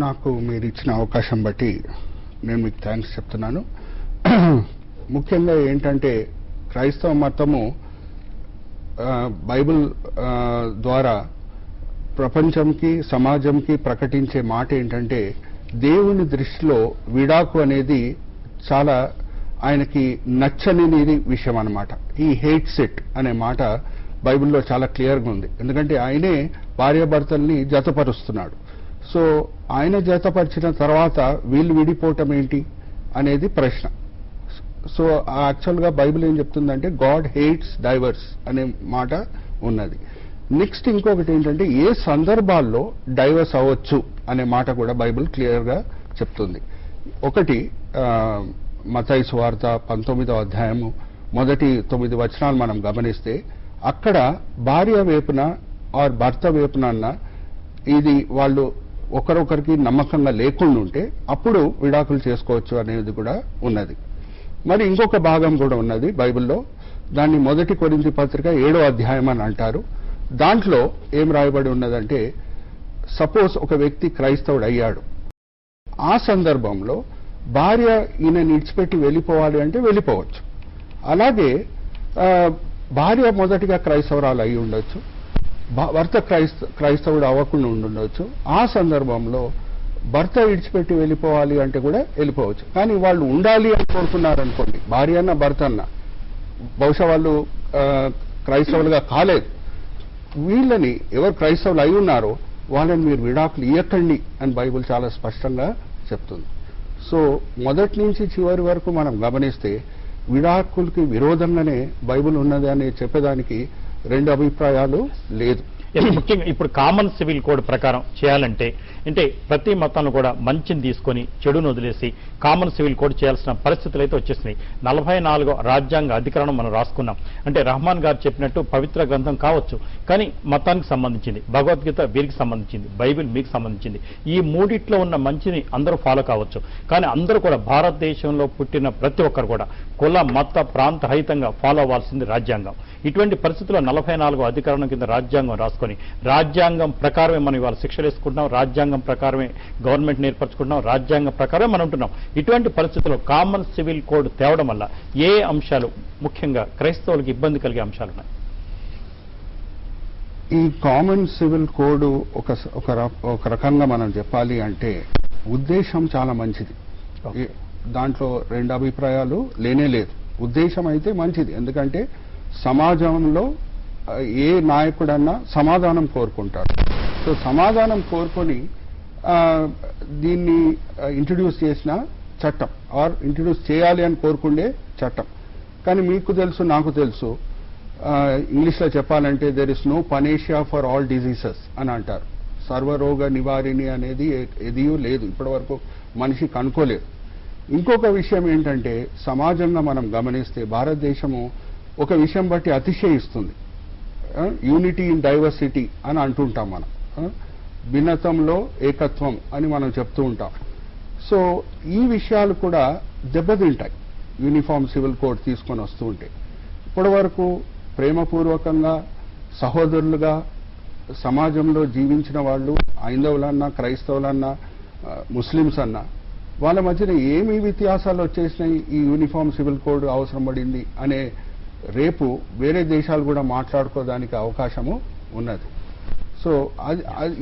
Speaker 5: నాకు మీరు ఇచ్చిన అవకాశం బట్టి నేను మీకు థ్యాంక్స్ చెప్తున్నాను. ముఖ్యంగా ఏంటంటే క్రైస్తవ మతము బైబిల్ ద్వారా ప్రపంచంకి సమాజంకి ప్రకటించే మాట ఏంటంటే దేవుని దృష్టిలో విడాకు అనేది చాలా ఆయనకి నచ్చనిది విషయం అన్నమాట. ఈ హేట్స్ ఇట్ అనే మాట బైబిల్లో చాలా క్లియర్గా ఉంది. ఎందుకంటే ఆయనే భార్యాభర్తల్ని జతపరుస్తున్నాడు. సో ఆయన జతపరిచిన తర్వాత వీళ్ళు విడిపోవటం ఏంటి అనేది ప్రశ్న. సో యాక్చువల్గా బైబిల్ ఏం చెప్తుందంటే గాడ్ హేట్స్ డైవర్స్ అనే మాట ఉన్నది. నెక్స్ట్ ఇంకొకటి ఏంటంటే ఏ సందర్భాల్లో డైవర్స్ అవ్వచ్చు అనే మాట కూడా బైబిల్ క్లియర్గా చెప్తుంది. ఒకటి మత్తయి సువార్త 19వ అధ్యాయము మొదటి 9 వచనాలు మనం గమనిస్తే అక్కడ భార్య వైపున ఆర్ భర్త వైపున ఇది వాళ్ళు ఒకరొకరికి నమ్మకంగా లేకుండా ఉంటే అప్పుడు విడాకులు చేసుకోవచ్చు అనేది కూడా ఉన్నది. మరి ఇంకొక భాగం కూడా ఉన్నది బైబిల్లో. దాన్ని మొదటి కొరింథీ పత్రిక 7వ అధ్యాయం అని అంటారు. దాంట్లో ఏం రాయబడి ఉన్నదంటే సపోజ్ ఒక వ్యక్తి క్రైస్తవుడు అయ్యాడు. ఆ సందర్భంలో భార్య ఈయన విడిచిపెట్టి వెళ్ళిపోవాలి అంటే వెళ్ళిపోవచ్చు. అలాగే భార్య మొదటిగా క్రైస్తవురాలు అయి ఉండొచ్చు, భర్త క్రైస్తవుడు అవ్వకుండా ఉండొచ్చు. ఆ సందర్భంలో భర్త విడిచిపెట్టి వెళ్ళిపోవాలి అంటే కూడా వెళ్ళిపోవచ్చు. కానీ వాళ్ళు ఉండాలి అని కోరుకున్నారనుకోండి, భార్య అన్న భర్త అన్న, బహుశా వాళ్ళు క్రైస్తవులుగా కాలేదు, వీళ్ళని ఎవరు క్రైస్తవులు అయి ఉన్నారో వాళ్ళని మీరు విడాకులు ఇయ్యకండి అని బైబిల్ చాలా స్పష్టంగా చెప్తుంది. సో మొదటి నుంచి చివరి వరకు మనం గమనిస్తే విడాకులకి విరోధంగానే బైబిల్ ఉన్నది అని చెప్పేదానికి రెండు అభిప్రాయాలు లేదు.
Speaker 1: ముఖ్యంగా ఇప్పుడు కామన్ సివిల్ కోడ్ ప్రకారం చేయాలంటే అంటే ప్రతి మతాన్ని కూడా మంచిని తీసుకొని చెడును వదిలేసి కామన్ సివిల్ కోడ్ చేయాల్సిన పరిస్థితులు అయితే వచ్చేసినాయి. 44వ రాజ్యాంగ అధికరణం మనం రాసుకున్నాం. అంటే రహమాన్ గారు చెప్పినట్టు పవిత్ర గ్రంథం కావచ్చు, కానీ మతానికి సంబంధించింది, భగవద్గీత వీరికి సంబంధించింది, బైబిల్ మీకు సంబంధించింది. ఈ మూడిట్లో ఉన్న మంచిని అందరూ ఫాలో కావచ్చు, కానీ అందరూ కూడా భారతదేశంలో పుట్టిన ప్రతి ఒక్కరు కూడా కుల మత ప్రాంత రహితంగా ఫాలో అవ్వాల్సింది రాజ్యాంగం. ఇటువంటి పరిస్థితుల్లో 44వ అధికరణం కింద రాజ్యాంగం రాసుకొని రాజ్యాంగం ప్రకారమే మనం ఇవాళ శిక్షలు వేసుకుంటున్నాం, రాజ్యాంగం ప్రకారమే గవర్నమెంట్ ఏర్పరచుకుంటున్నాం, రాజ్యాంగం ప్రకారమే మనం ఉంటున్నాం. ఇటువంటి పరిస్థితుల్లో కామన్ సివిల్ కోడ్ తేవడం వల్ల ఏ అంశాలు ముఖ్యంగా క్రైస్తవులకు ఇబ్బంది కలిగే అంశాలు ఉన్నాయి?
Speaker 5: ఈ కామన్ సివిల్ కోడ్ ఒక రకంగా మనం చెప్పాలి అంటే ఉద్దేశం చాలా మంచిది. దాంట్లో రెండు అభిప్రాయాలు లేనే లేదు. ఉద్దేశం అయితే మంచిది, ఎందుకంటే సమాజంలో ఏ నాయకుడన్నా సమాధానం కోరుకుంటాడు. సో సమాధానం కోరుకొని దీన్ని ఇంట్రడ్యూస్ చేసిన చట్టం ఆర్ ఇంట్రడ్యూస్ చేయాలి అని కోరుకుండే చట్టం. కానీ మీకు తెలుసు, నాకు తెలుసు, ఇంగ్లీష్లో చెప్పాలంటే there is no panacea for all diseases అని అంటారు. సర్వరోగ నివారిణి అనేది ఎదియూ లేదు, ఇప్పటి వరకు మనిషి కనుక్కోలేదు. ఇంకొక విషయం ఏంటంటే సమాజంగా మనం గమనిస్తే భారతదేశము ఒక విషయం బట్టి అతిశయిస్తుంది. యూనిటీ ఇన్ డైవర్సిటీ అని అంటుంటాం మనం, భిన్నత్వంలో ఏకత్వం అని మనం చెప్తూ ఉంటాం. సో ఈ విషయాలు కూడా దెబ్బతింటాయి యూనిఫామ్ సివిల్ కోడ్ తీసుకొని వస్తూ ఉంటే. ఇప్పటి వరకు ప్రేమపూర్వకంగా సహోదరులుగా సమాజంలో జీవించిన వాళ్ళు, హైందవులన్నా క్రైస్తవులన్నా ముస్లిమ్స్ అన్నా, వాళ్ళ మధ్యన ఏమి వ్యత్యాసాలు వచ్చేసినాయి, ఈ యూనిఫామ్ సివిల్ కోడ్ అవసరం పడింది అనే రేపు వేరే దేశాలు కూడా మాట్లాడుకోవడానికి అవకాశము ఉన్నది. సో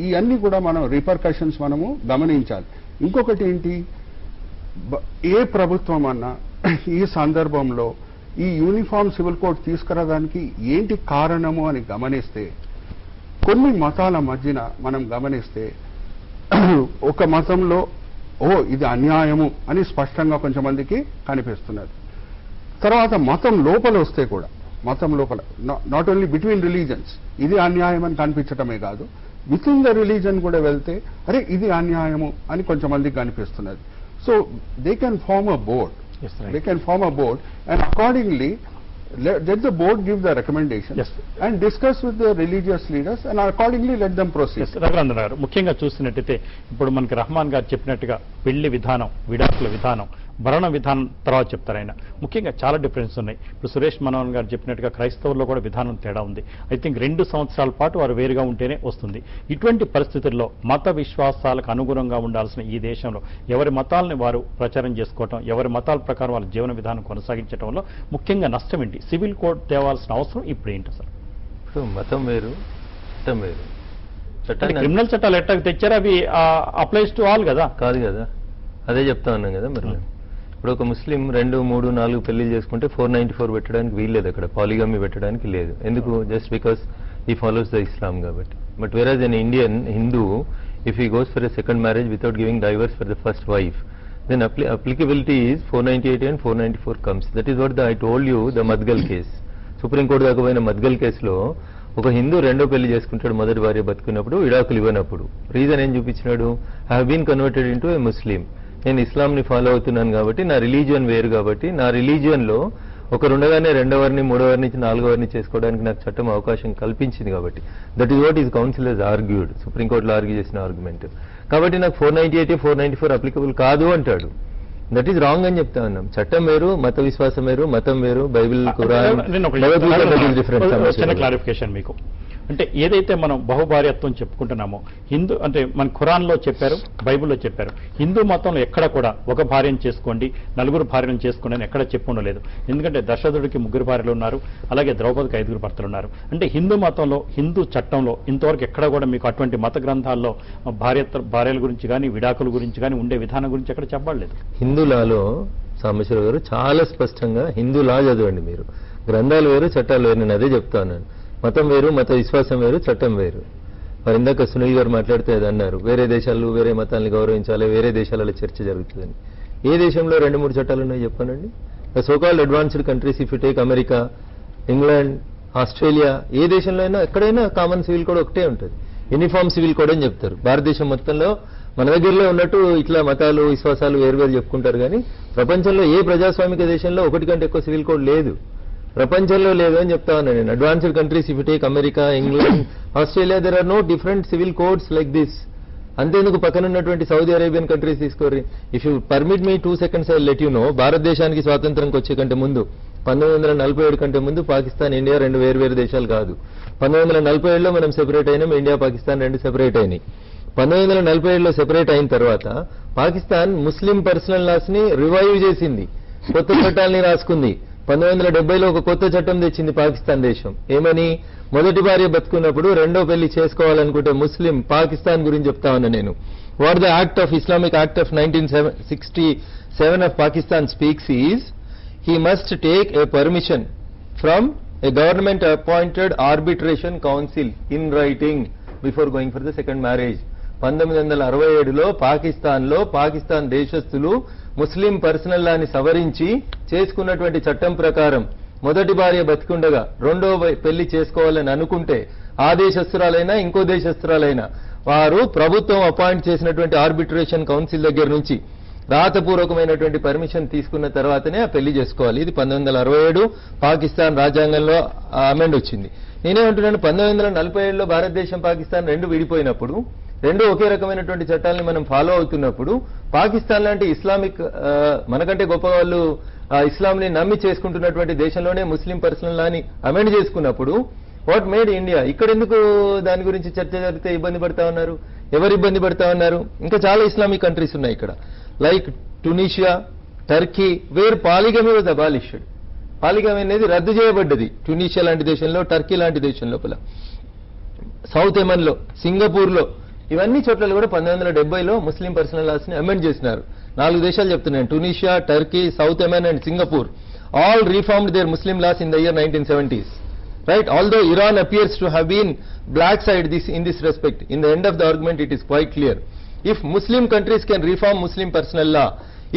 Speaker 5: ఇవన్నీ కూడా మనం రిపర్కషన్స్ మనము గమనించాలి. ఇంకొకటి ఏంటి, ఏ ప్రభుత్వం అన్నా ఈ సందర్భంలో ఈ యూనిఫామ్ సివిల్ కోడ్ తీసుకురావడానికి ఏంటి కారణము అని గమనిస్తే కొన్ని మతాల మధ్యన మనం గమనిస్తే ఒక మతంలో ఇది అన్యాయము అని స్పష్టంగా కొంచెమందికి కనిపిస్తున్నది. తర్వాత మతం లోపల వస్తే కూడా, మతం లోపల నాట్ ఓన్లీ బిట్వీన్ రిలీజన్స్ ఇది అన్యాయం అని కనిపించటమే కాదు, విత్ ఇన్ ద రిలీజన్ కూడా వెళ్తే అరే ఇది అన్యాయము అని కొంచెమందికి కనిపిస్తున్నది. So they can form a board, they can form a board and accordingly let the board give the recommendations and discuss with the religious leaders and accordingly let them proceed.
Speaker 1: Raghunandan గారు, ముఖ్యంగా చూసినట్టయితే ఇప్పుడు మనకి రహమాన్ గారు చెప్పినట్టుగా పెళ్లి విధానం, విడాకుల విధానం, భరణ విధానం తర్వాత చెప్తారు ఆయన. ముఖ్యంగా చాలా డిఫరెన్స్ ఉన్నాయి. ఇప్పుడు సురేష్ మనోహన్ గారు చెప్పినట్టుగా క్రైస్తవుల్లో కూడా విధానం తేడా ఉంది. ఐ థింక్ 2 సంవత్సరాల పాటు వారు వేరుగా ఉంటేనే వస్తుంది. ఇటువంటి పరిస్థితుల్లో మత విశ్వాసాలకు అనుగుణంగా ఉండాల్సిన ఈ దేశంలో ఎవరి మతాలని వారు ప్రచారం చేసుకోవటం, ఎవరి మతాల ప్రకారం వాళ్ళ జీవన విధానం కొనసాగించడంలో ముఖ్యంగా నష్టం ఏంటి? సివిల్ కోడ్ తేవాల్సిన అవసరం ఇప్పుడు ఏంటి అసలు?
Speaker 3: ఇప్పుడు మతం వేరు, చట్టం వేరు.
Speaker 1: క్రిమినల్ చట్టాలు ఎట్లా తెచ్చారో అవి అప్లైస్ టు ఆల్ కదా?
Speaker 3: కాదు కదా, అదే చెప్తా ఉన్నాం కదా. మరి ఇప్పుడు ఒక ముస్లిం 2, 3, 4 పెళ్లి చేసుకుంటే 494 పెట్టడానికి వీల్లేదు, అక్కడ పాలిగమీ పెట్టడానికి లేదు. ఎందుకు? Just because he follows the Islam కాబట్టి. But whereas an Indian Hindu, if he goes for a second marriage without giving divorce for the first wife, then applicability is 498 and 494 comes. That is what I told you, the Madgal case. Supreme court దాకా పోయిన మద్గల్ కేసులో ఒక హిందూ రెండో పెళ్లి చేసుకుంటాడు మొదటి భార్య బతుకున్నప్పుడు, విడాకులు ఇవ్వనప్పుడు. రీజన్ ఏం చూపించినాడు? I have been converted into a Muslim. నేను ఇస్లాంని ఫాలో అవుతున్నాను కాబట్టి, నా రిలీజియన్ వేరు కాబట్టి, నా రిలీజియన్లో ఒకరుండగానే రెండవరిని, మూడవరి నుంచి నాలుగవరిని చేసుకోవడానికి నాకు చట్టం అవకాశం కల్పించింది కాబట్టి. That is what is counsel has argued. సుప్రీంకోర్టులో ఆర్గ్యూ చేసిన ఆర్గ్యుమెంట్. కాబట్టి నాకు 498, 494 అప్లికబుల్ కాదు అంటాడు. దట్ ఈస్ రాంగ్ అని చెప్తా ఉన్నాం. చట్టం వేరు, మత విశ్వాసం వేరు, మతం వేరు, బైబిల్, ఖురాన్ డిఫరెంట్.
Speaker 1: చిన్న క్లారిఫికేషన్ మీకు. అంటే ఏదైతే మనం బహుభార్యత్వం చెప్పుకుంటున్నామో, హిందూ అంటే మన ఖురాన్లో చెప్పారు, బైబిల్లో చెప్పారు. హిందూ మతంలో ఎక్కడ కూడా ఒక భార్యను చేసుకోండి, 4 భార్యలను చేసుకోండి అని ఎక్కడ చెప్పుండలేదు. ఎందుకంటే దశరథుడికి 3 భార్యలు ఉన్నారు, అలాగే ద్రౌపదికి 5 భర్తలు ఉన్నారు. అంటే హిందూ మతంలో, హిందూ చట్టంలో ఇంతవరకు ఎక్కడ కూడా మీకు అటువంటి మత గ్రంథాల్లో భార్యల గురించి కానీ, విడాకుల గురించి కానీ, ఉండే విధానం గురించి ఎక్కడ చెప్పలేదు.
Speaker 3: హిందూ లాలో సాంబశివరావు గారు చాలా స్పష్టంగా హిందూ లా చదవండి మీరు. గ్రంథాలు వేరు, చట్టాలు వేరు. నేను అదే చెప్తా ఉన్నాను. మతం వేరు, మత విశ్వాసం వేరు, చట్టం వేరు. మరి ఇందాక సునీల్ గారు మాట్లాడితే అది అన్నారు, వేరే దేశాలు వేరే మతాన్ని గౌరవించాలి, వేరే దేశాలలో చర్చ జరుగుతుందని. ఏ దేశంలో 2-3 చట్టాలు ఉన్నాయి చెప్పానండి? The so called advanced countries, if you take America, England, Australia, ఏ దేశంలో అయినా ఎక్కడైనా కామన్ సివిల్ కోడ్ ఒకటే ఉంటుంది. యూనిఫామ్ సివిల్ కోడ్ అని చెప్తారు. భారతదేశం మొత్తంలో మన దగ్గరలో ఉన్నట్టు ఇట్లా మతాలు విశ్వాసాలు వేరువేరు చెప్పుకుంటారు, కానీ ప్రపంచంలో ఏ ప్రజాస్వామిక దేశంలో ఒకటి కంటే ఎక్కువ సివిల్ కోడ్ లేదు. ప్రపంచంలో లేదు అని చెప్తా ఉన్నాను నేను. Advanced countries, if you take America, England, Australia, there are no different civil codes like this. అంతేందుకు పక్కన ఉన్నటువంటి సౌదీ అరేబియన్ కంట్రీస్ తీసుకోర్రి. If you permit me 2 seconds I let you know, భారతదేశానికి స్వాతంత్రంకి వచ్చే కంటే ముందు 1947 కంటే ముందు పాకిస్తాన్, ఇండియా 2 వేరు దేశాలు కాదు. 1947లో మనం సెపరేట్ అయినాం, ఇండియా పాకిస్తాన్ 2 సెపరేట్ అయినాయి. 1947లో సెపరేట్ అయిన తర్వాత పాకిస్తాన్ ముస్లిం పర్సనల్ లాస్ ని రివైవ్ చేసింది, కొత్త చట్టాలని రాసుకుంది. 1970లో ఒక కొత్త చట్టం తెచ్చింది పాకిస్తాన్ దేశం. ఏమని? మొదటి భార్య బతుకున్నప్పుడు రెండో పెళ్లి చేసుకోవాలనుకుంటే ముస్లిం, పాకిస్తాన్ గురించి చెప్తా ఉన్నా నేను. What the act of Islamic act of 1967 of Pakistan speaks is, he must take a permission from a government appointed arbitration council in writing before going for the second marriage. 1967లో పాకిస్తాన్లో పాకిస్తాన్ దేశస్థులు ముస్లిం పర్సనల్ లాని సవరించి చేసుకున్నటువంటి చట్టం ప్రకారం మొదటి భార్య బతికుండగా రెండో పెళ్లి చేసుకోవాలని అనుకుంటే ఆ దేశస్థురాలైనా ఇంకో దేశస్థురాలైనా వారు ప్రభుత్వం అపాయింట్ చేసినటువంటి ఆర్బిట్రేషన్ కౌన్సిల్ దగ్గర నుంచి రాతపూర్వకమైనటువంటి పర్మిషన్ తీసుకున్న తర్వాతనే ఆ పెళ్లి చేసుకోవాలి. ఇది 1967 పాకిస్తాన్ రాజ్యాంగంలో అమెండ్ వచ్చింది. నేనేమంటున్నాను, 1947లో భారతదేశం పాకిస్తాన్ 2 విడిపోయినప్పుడు, 2 ఒకే రకమైనటువంటి చట్టాలని మనం ఫాలో అవుతున్నప్పుడు, పాకిస్తాన్ లాంటి ఇస్లామిక్ మనకంటే గొప్ప వాళ్ళు ఇస్లాంని నమ్మి చేసుకుంటున్నటువంటి దేశంలోనే ముస్లిం పర్సనల్ లాని అమెండ్ చేసుకున్నప్పుడు వాట్ మేడ్ ఇండియా? ఇక్కడెందుకు దాని గురించి చర్చ జరిగితే ఇబ్బంది పడతా ఉన్నారు? ఎవరు ఇబ్బంది పడతా ఉన్నారు? ఇంకా చాలా ఇస్లామిక్ కంట్రీస్ ఉన్నాయి ఇక్కడ, like Tunisia, Turkey, where polygamy was abolished. Polygamy అనేది రద్దు చేయబడ్డది టునీషియా లాంటి దేశంలో, టర్కీ లాంటి దేశం లోపల, సౌత్ యెమెన్లో, సింగపూర్లో, ఇవన్నీ చోట్ల కూడా 1970లో ముస్లిం పర్సనల్ లాస్ ని అమెండ్ చేసినారు. 4 దేశాలు చెప్తున్నాను, Tunisia, Turkey, South Yemen and Singapore. All reformed their Muslim laws in the year 1970s. Right? Although Iran appears to have been black side in this respect, in the end of the argument it is quite clear. If Muslim countries can reform Muslim personal law,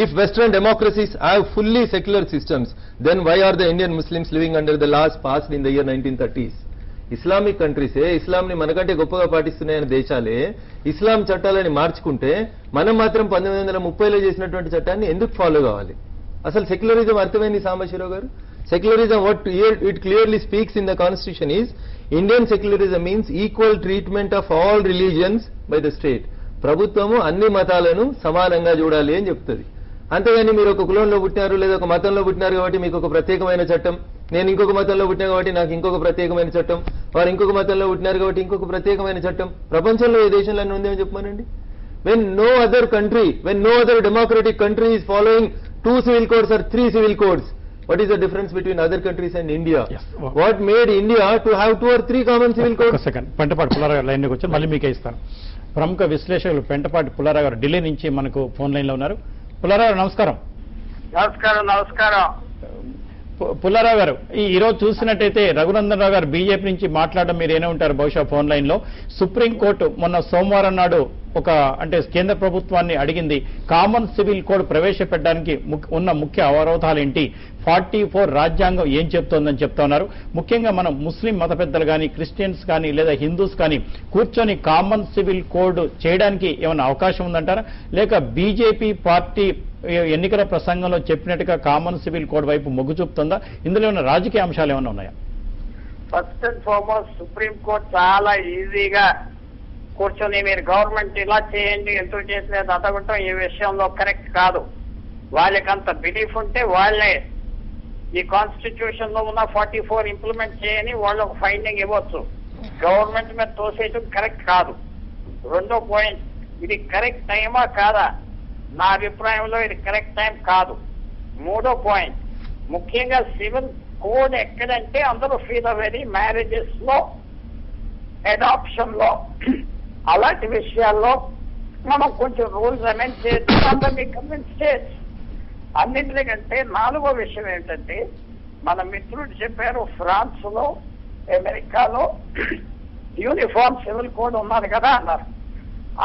Speaker 3: if Western democracies have fully secular systems, then why are the Indian Muslims living under the laws passed in the year 1930s? Islamic కంట్రీసే ఇస్లాంని మనకంటే గొప్పగా పాటిస్తున్నాయని దేశాలే ఇస్లాం చట్టాలని మార్చుకుంటే మనం మాత్రం 1930లో చేసినటువంటి చట్టాన్ని ఎందుకు ఫాలో కావాలి? అసలు సెక్యులరిజం అర్థమైంది సాంబశివరావు గారు? Secularism, what it clearly speaks in the constitution is, Indian secularism means equal treatment of all religions by the state. ప్రభుత్వము అన్ని మతాలను సమానంగా చూడాలి అని చెప్తుంది. అంతేగాని మీరు ఒక కులంలో పుట్టినారు లేదా ఒక మతంలో పుట్టినారు కాబట్టి మీకు ఒక ప్రత్యేకమైన చట్టం, నేను ఇంకొక మతంలో పుట్టినా కాబట్టి నాకు ఇంకొక ప్రత్యేకమైన చట్టం, వారు ఇంకొక మతంలో పుట్టినారు కాబట్టి ఇంకొక ప్రత్యేకమైన చట్టం. ప్రపంచంలో ఏ దేశంలో ఉందేమో చెప్పమనండి. when no other democratic country is following 2 civil codes or 3 civil codes, what is the difference between other countries and India?
Speaker 1: Yes.
Speaker 3: What made India to have 2 or 3 common civil codes?
Speaker 1: ఒక second, Pentapati Pullarao గారు లైన్లోకి వచ్చారు, మళ్ళీ మీకే ఇస్తాను. ప్రముఖ విశ్లేషకులు పెంటపాటి పుల్లారావు గారు ఢిల్లీ నుంచి మనకు ఫోన్ లైన్లో ఉన్నారు. పుల్లారావు నమస్కారం.
Speaker 6: నమస్కారం.
Speaker 1: పుల్లారావు గారు, ఈరోజు చూసినట్టయితే రఘునందన్ రావు గారు బీజేపీ నుంచి మాట్లాడడం మీరు ఏనే ఉంటారు బహుశా ఫోన్ లైన్ లో. సుప్రీంకోర్టు మొన్న సోమవారం నాడు అంటే కేంద్ర ప్రభుత్వాన్ని అడిగింది కామన్ సివిల్ కోడ్ ప్రవేశపెట్టడానికి ఉన్న ముఖ్య అవరోధాలు ఏంటి, 44 రాజ్యాంగం ఏం చెప్తోందని చెప్తా ఉన్నారు. ముఖ్యంగా మనం ముస్లిం మత పెద్దలు కానీ క్రిస్టియన్స్ కానీ లేదా హిందూస్ కానీ కూర్చొని కామన్ సివిల్ కోడ్ చేయడానికి ఏమైనా అవకాశం ఉందంటారా, లేక బీజేపీ పార్టీ ఎన్నికల ప్రసంగంలో చెప్పినట్టుగా కామన్ సివిల్ కోడ్ వైపు మొగ్గు చూపుతుందా, ఇందులో ఏమైనా రాజకీయ అంశాలు ఏమైనా ఉన్నాయా?
Speaker 6: First and foremost supreme court చాలా ఈజీగా కూర్చొని మీరు గవర్నమెంట్ ఇలా చేయండి ఎందుకు చేసలేదు అదగటం ఈ విషయంలో కరెక్ట్ కాదు. వాళ్ళకంత బిలీఫ్ ఉంటే వాళ్ళే ఈ కాన్స్టిట్యూషన్ లో ఉన్న 44 ఇంప్లిమెంట్ చేయని వాళ్ళు ఒక ఫైండింగ్ ఇవ్వచ్చు. గవర్నమెంట్ మీద తోసేయటం కరెక్ట్ కాదు. రెండో పాయింట్, ఇది కరెక్ట్ టైమా కాదా? నా అభిప్రాయంలో ఇది కరెక్ట్ టైం కాదు. మూడో పాయింట్, ముఖ్యంగా సివిల్ కోడ్ ఎక్కడంటే అందరూ ఫీల్ అవ్వేది మ్యారేజెస్ లో, అడాప్షన్ లో, అలాంటి విషయాల్లో మనం కొంచెం రూల్స్ అమెండ్ చేయొచ్చు, అందరినీ కన్విన్స్ చేయొచ్చు. అన్నింటికంటే నాలుగో విషయం ఏంటంటే, మన మిత్రుడు చెప్పారు ఫ్రాన్స్ లో అమెరికాలో యూనిఫామ్ సివిల్ కోడ్ ఉన్నది కదా అన్నారు.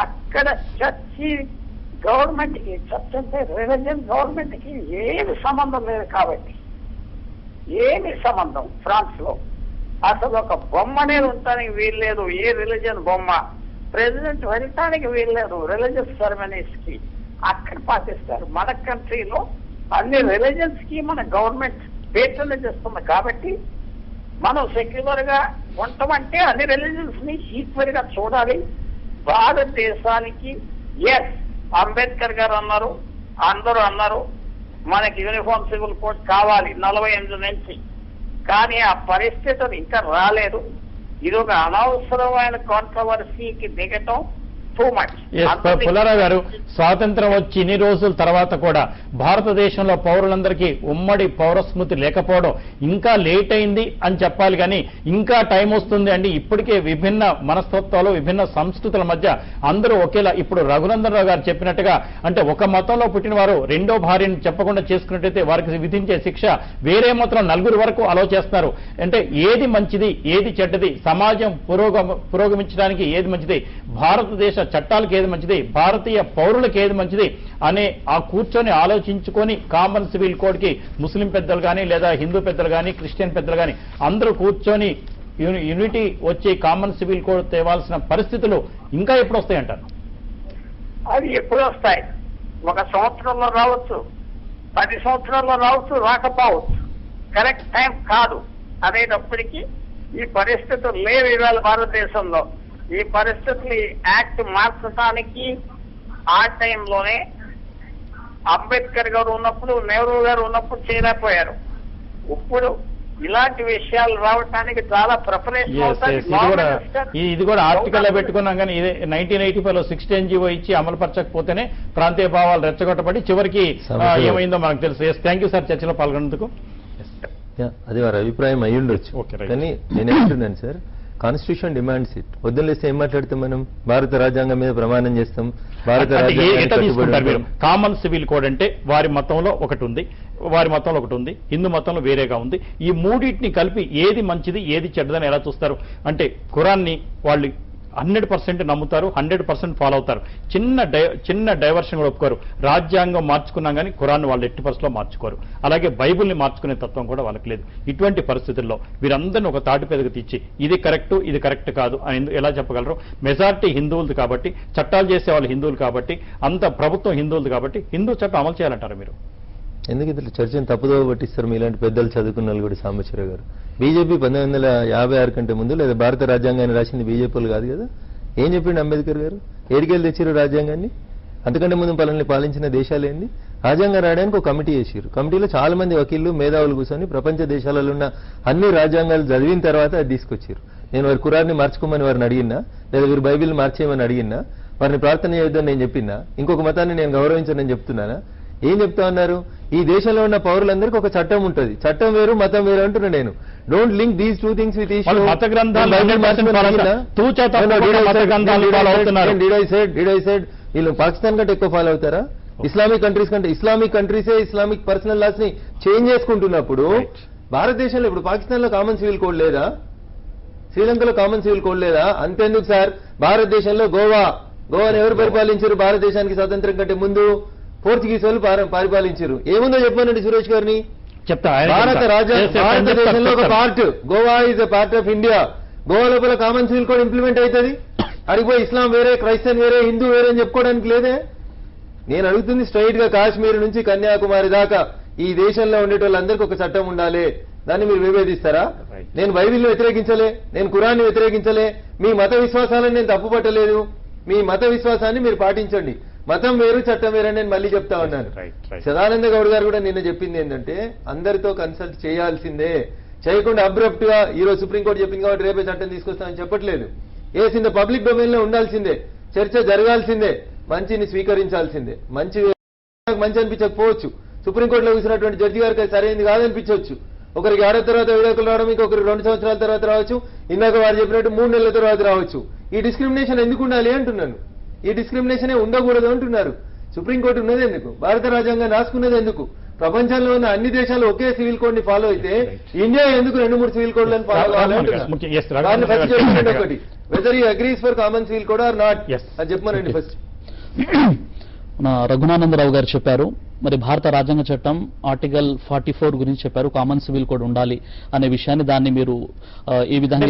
Speaker 6: అక్కడ చర్చి గవర్నమెంట్ కి, చర్చ్ అంటే రిలీజియన్ గవర్నమెంట్ కి ఏమి సంబంధం లేదు కాబట్టి, ఏమి సంబంధం. ఫ్రాన్స్ లో అసలు ఒక బొమ్మనే ఉండటానికి వీల్లేదు, ఏ రిలీజియన్ బొమ్మ. ప్రెసిడెంట్ వెళ్ళటానికి వీల్లేదు రిలీజియస్ సెరమనీస్ కి, అక్కడ పాటిస్తారు. మన కంట్రీలో అన్ని రిలీజియన్స్ కి మన గవర్నమెంట్ పేట్రనేజ్ ఇస్తుంది కాబట్టి మనం సెక్యులర్ గా ఉండటమంటే అన్ని రిలీజియన్స్ ని ఈక్వల్ గా చూడాలి. భారతదేశానికి ఎస్ అంబేద్కర్ గారు అన్నారు, అందరూ అన్నారు మనకి యూనిఫామ్ సివిల్ కోడ్ కావాలి 48 నుంచి, కానీ ఆ పరిస్థితులు ఇంకా రాలేదు. ఇది ఒక అనవసరమైన కాంట్రవర్సీకి దిగటం టూ మచ్.
Speaker 1: పుల్లారావు గారు, స్వాతంత్రం వచ్చి ఇన్ని రోజుల తర్వాత కూడా భారతదేశంలో పౌరులందరికీ ఉమ్మడి పౌరస్మృతి లేకపోవడం ఇంకా లేట్ అయింది అని చెప్పాలి, కానీ ఇంకా టైం వస్తుంది అండి. ఇప్పటికే విభిన్న మనస్తత్వాలు, విభిన్న సంస్కృతుల మధ్య అందరూ ఒకేలా. ఇప్పుడు రఘునందన్ రావు గారు చెప్పినట్టుగా, అంటే ఒక మతంలో పుట్టిన వారు రెండో భార్యను చెప్పకుండా చేసుకున్నట్టయితే వారికి విధించే శిక్ష వేరే మతం 4 వరకు అలౌ చేస్తున్నారు. అంటే ఏది మంచిది, ఏది చెడ్డది, సమాజం పురోగమించడానికి ఏది మంచిది, భారతదేశ చట్టాలకు ఏది మంచిది, భారతీయ పౌరులకు ఏది మంచిది అనే ఆ కూర్చొని ఆలోచించుకొని కామన్ సివిల్ కోడ్ కి ముస్లిం పెద్దలు కానీ లేదా హిందూ పెద్దలు కానీ క్రిస్టియన్ పెద్దలు కానీ అందరూ కూర్చొని యూనిటీ వచ్చి కామన్ సివిల్ కోడ్ తేవాల్సిన పరిస్థితులు ఇంకా ఎప్పుడు వస్తాయంటారు?
Speaker 6: అవి ఎప్పుడు వస్తాయి? 1 సంవత్సరంలో రావచ్చు, 10 సంవత్సరాల్లో రావచ్చు, రాకపోవచ్చు. కరెక్ట్ టైం కాదు. అనేటప్పటికీ ఈ పరిస్థితులు లేవు ఇవాళ భారతదేశంలో. ఈ పరిస్థితులు యాక్ట్ మార్చడానికి ఆ టైంలోనే అంబేద్కర్ గారు ఉన్నప్పుడు, నెహ్రూ గారు ఉన్నప్పుడు చేయలేకపోయారు. ఇప్పుడు ఇలాంటి విషయాలు రావడానికి చాలా ప్రిపరేషన్
Speaker 1: ఇది కూడా ఆర్టికల్ లో పెట్టుకున్నాం, కానీ ఇదే 1985 లో 16 జీవో ఇచ్చి అమలు పరచకపోతేనే ప్రాంతీయ భావాలు రెచ్చగొట్టబడి చివరికి ఏమైందో మనకు తెలుసు. థ్యాంక్ యూ సార్, చర్చలో పాల్గొన్నందుకు.
Speaker 3: అది వారి అభిప్రాయం అయి ఉండొచ్చు, కానీ నేనేమంటున్నాను సార్, కాన్స్టిట్యూషన్ డిమాండ్స్ ఇట్. పొద్దున్నేస్తే ఏం మాట్లాడతాం మనం? భారత రాజ్యాంగం మీద ప్రమాణం చేస్తాం, భారత రాజ్యాంగం.
Speaker 1: కామన్ సివిల్ కోడ్ అంటే వారి మతంలో ఒకటి ఉంది, వారి మతంలో ఒకటి ఉంది, హిందూ మతంలో వేరేగా ఉంది. ఈ మూడింటిని కలిపి ఏది మంచిది ఏది చెడ్డదని ఎలా చూస్తారు? అంటే ఖురాన్ని వాళ్ళు 100% నమ్ముతారు, 100% ఫాలో అవుతారు. చిన్న డైవర్షన్ కూడా ఒప్పుకోరు. రాజ్యాంగం మార్చుకున్నాం కానీ ఖురాన్ వాళ్ళు 80% మార్చుకోరు. అలాగే బైబుల్ని మార్చుకునే తత్వం కూడా వాళ్ళకి లేదు. ఇటువంటి పరిస్థితుల్లో వీరందరినీ ఒక తాటిపేదకు తెచ్చి ఇది కరెక్ట్ ఇది కరెక్ట్ కాదు అని ఎలా చెప్పగలరు? మెజారిటీ హిందువులు కాబట్టి, చట్టాలు చేసే వాళ్ళు హిందువులు కాబట్టి, అంత ప్రభుత్వం హిందువులు కాబట్టి హిందూ చట్టం అమలు చేయాలంటారు మీరు?
Speaker 3: ఎందుకు ఇట్లా చర్చను తప్పుదోవ పట్టిస్తారు మీలాంటి పెద్దలు చదువుకున్న వాళ్ళు కూడా? సాంబశివరావు గారు, బీజేపీ 1956 కంటే ముందు లేదా భారత రాజ్యాంగాన్ని రాసింది బీజేపీలు కాదు కదా. ఏం చెప్పిండు అంబేద్కర్ గారు? ఏడికెళ్ళి తెచ్చారు రాజ్యాంగాన్ని? అంతకంటే ముందు పనుల్ని పాలించిన దేశాలు ఏంది? రాజ్యాంగం రాయడానికి ఒక కమిటీ చేశారు. కమిటీలో చాలా మంది వకీళ్లు, మేధావులు కూర్చొని ప్రపంచ దేశాలలో ఉన్న అన్ని రాజ్యాంగాలు చదివిన తర్వాత అది తీసుకొచ్చారు. నేను వారి ఖురాన్ని మార్చుకోమని వారిని అడిగినా, లేదా వీరు బైబిల్ మార్చేయమని అడిగినా, వారిని ప్రార్థన చేయొద్దని నేను చెప్పినా, ఇంకొక మతాన్ని నేను గౌరవించనని చెప్తున్నానా? ఏం చెప్తా ఉన్నారు? ఈ దేశంలో ఉన్న పౌరులందరికీ ఒక చట్టం ఉంటుంది, చట్టం వేరు మతం వేరు అంటున్నా నేను. Don't link these two things with each other.
Speaker 1: మత గ్రంథాలు
Speaker 3: వీళ్ళు పాకిస్తాన్ కంటే ఎక్కువ ఫాలో అవుతారా? ఇస్లామిక్ కంట్రీస్ కంటే ఇస్లామిక్ కంట్రీసే ఇస్లామిక్ పర్సనల్ లాస్ ని చేంజ్ చేసుకుంటున్నప్పుడు భారతదేశంలో ఇప్పుడు పాకిస్తాన్ లో కామన్ సివిల్ కోడ్ లేదా, శ్రీలంకలో కామన్ సివిల్ కోడ్ లేదా? అంతెందుకు సార్, భారతదేశంలో గోవాను ఎవరు పరిపాలించారు? భారతదేశానికి స్వాతంత్రం కంటే ముందు పోర్చుగీస్ వాళ్ళు పరిపాలించారు. ఏముందో చెప్పానండి సురేష్ గారిని.
Speaker 1: చెప్తా
Speaker 3: భారతదేశంలో ఒక part, Goa is a part of India. Goa లోపల కామన్ సివిల్ కోడ్ ఇంప్లిమెంట్ అవుతుంది. అడిగిపోయి ఇస్లాం వేరే, క్రైస్తన్ వేరే, హిందూ వేరే అని చెప్పుకోవడానికి లేదే. నేను అడుగుతుంది స్ట్రైట్ గా కాశ్మీర్ నుంచి కన్యాకుమారి దాకా ఈ దేశంలో ఉండేటోళ్ళందరికీ ఒక చట్టం ఉండాలి. దాన్ని మీరు విభేదిస్తారా? నేను బైబిల్ని వ్యతిరేకించలే, నేను ఖురాన్ని వ్యతిరేకించలే, మీ మత విశ్వాసాలను నేను తప్పుపట్టలేదు. మీ మత విశ్వాసాన్ని మీరు పాటించండి. మతం వేరు, చట్టం వేరు అని నేను మళ్ళీ చెప్తా ఉన్నాను. సదానంద గౌడ్ గారు కూడా నిన్న చెప్పింది ఏంటంటే అందరితో కన్సల్ట్ చేయాల్సిందే, చేయకుండా అబ్రప్ట్ గా ఈరోజు సుప్రీంకోర్టు చెప్పింది కాబట్టి రేపే చట్టం తీసుకొస్తామని చెప్పట్లేదు. ఏసింది పబ్లిక్ డొమైన్ లో ఉండాల్సిందే, చర్చ జరగాల్సిందే, మంచిని స్వీకరించాల్సిందే. మంచి అనిపించకపోవచ్చు, సుప్రీంకోర్టులో చూసినటువంటి జడ్జి గారికి అది సరైనది కాదనిపించవచ్చు. ఒకరికి ఏడాది తర్వాత విడాకులు రావడం, ఇంకొకరికి 2 సంవత్సరాల తర్వాత రావచ్చు, ఇందాక వారు చెప్పినట్టు 3 నెలల తర్వాత రావచ్చు. ఈ డిస్క్రిమినేషన్ ఎందుకు ఉండాలి అంటున్నాను. ఈ డిస్క్రిమినేషనే ఉండకూడదు అంటున్నారు. సుప్రీంకోర్టు ఉన్నది ఎందుకు? భారత రాజ్యాంగాన్ని రాసుకున్నది ఎందుకు? ప్రపంచంలో ఉన్న అన్ని దేశాలు ఒకే సివిల్ కోడ్ ని ఫాలో అయితే ఇండియా ఎందుకు 2-3 సివిల్ కోడ్లను ఫాలో కావాలంటున్నారు? ఒకటి, whether you agrees for common civil code or not అది చెప్పమనండి ఫస్ట్.
Speaker 4: రఘునానందరావు గారు చెప్పారు, మరి భారత రాజ్యాంగ చట్టం ఆర్టికల్ 44 గురించి చెప్పారు, కామన్ సివిల్ కోడ్ ఉండాలి అనే విషయాన్ని. దాన్ని మీరు ఏ విధంగా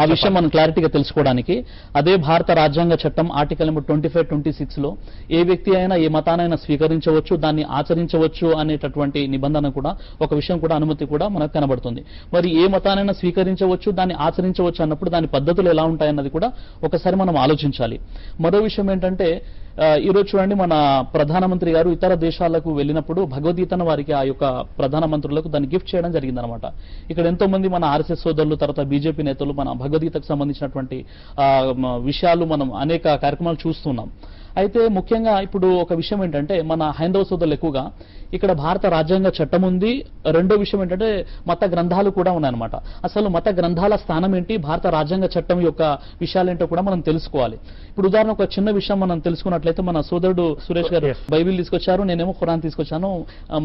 Speaker 4: ఆ విషయం మనం క్లారిటీగా తెలుసుకోవడానికి అదే భారత రాజ్యాంగ చట్టం ఆర్టికల్ నెంబర్ 25, 26 లో ఏ వ్యక్తి అయినా ఏ మతానైనా స్వీకరించవచ్చు, దాన్ని ఆచరించవచ్చు అనేటటువంటి నిబంధన కూడా, ఒక విషయం కూడా, అనుమతి కూడా మనకు కనబడుతుంది. మరి ఏ మతానైనా స్వీకరించవచ్చు, దాన్ని ఆచరించవచ్చు అన్నప్పుడు దాని పద్ధతులు ఎలా ఉంటాయన్నది కూడా ఒకసారి మనం ఆలోచించాలి. మరో విషయం ఏంటంటే ఈరోజు చూడండి, మన ప్రధానమంత్రి గారు ఇతర దేశాలకు వెళ్ళినప్పుడు భగవద్గీతను వారికి ఆ యొక్క ప్రధానమంత్రులకు దాన్ని గిఫ్ట్ చేయడం జరిగిందనమాట. ఇక్కడ ఎంతో మంది మన ఆర్ఎస్ఎస్ సోదరులు, తర్వాత బీజేపీ నేతలు మన భగవద్గీతకు సంబంధించినటువంటి విషయాలు మనం అనేక కార్యక్రమాలు చూస్తున్నాం. అయితే ముఖ్యంగా ఇప్పుడు ఒక విషయం ఏంటంటే, మన హైందవ సోదరులు ఎక్కువగా ఇక్కడ భారత రాజ్యాంగ చట్టం ఉంది, రెండో విషయం ఏంటంటే మత గ్రంథాలు కూడా ఉన్నాయన్నమాట. అసలు మత గ్రంథాల స్థానం ఏంటి, భారత రాజ్యాంగ చట్టం యొక్క విషయాలేంటో కూడా మనం తెలుసుకోవాలి. ఇప్పుడు ఉదాహరణ ఒక చిన్న విషయం మనం తెలుసుకున్నట్లయితే, మన సోదరుడు సురేష్ గారు బైబిల్ తీసుకొచ్చారు, నేనేమో ఖురాన్ తీసుకొచ్చాను,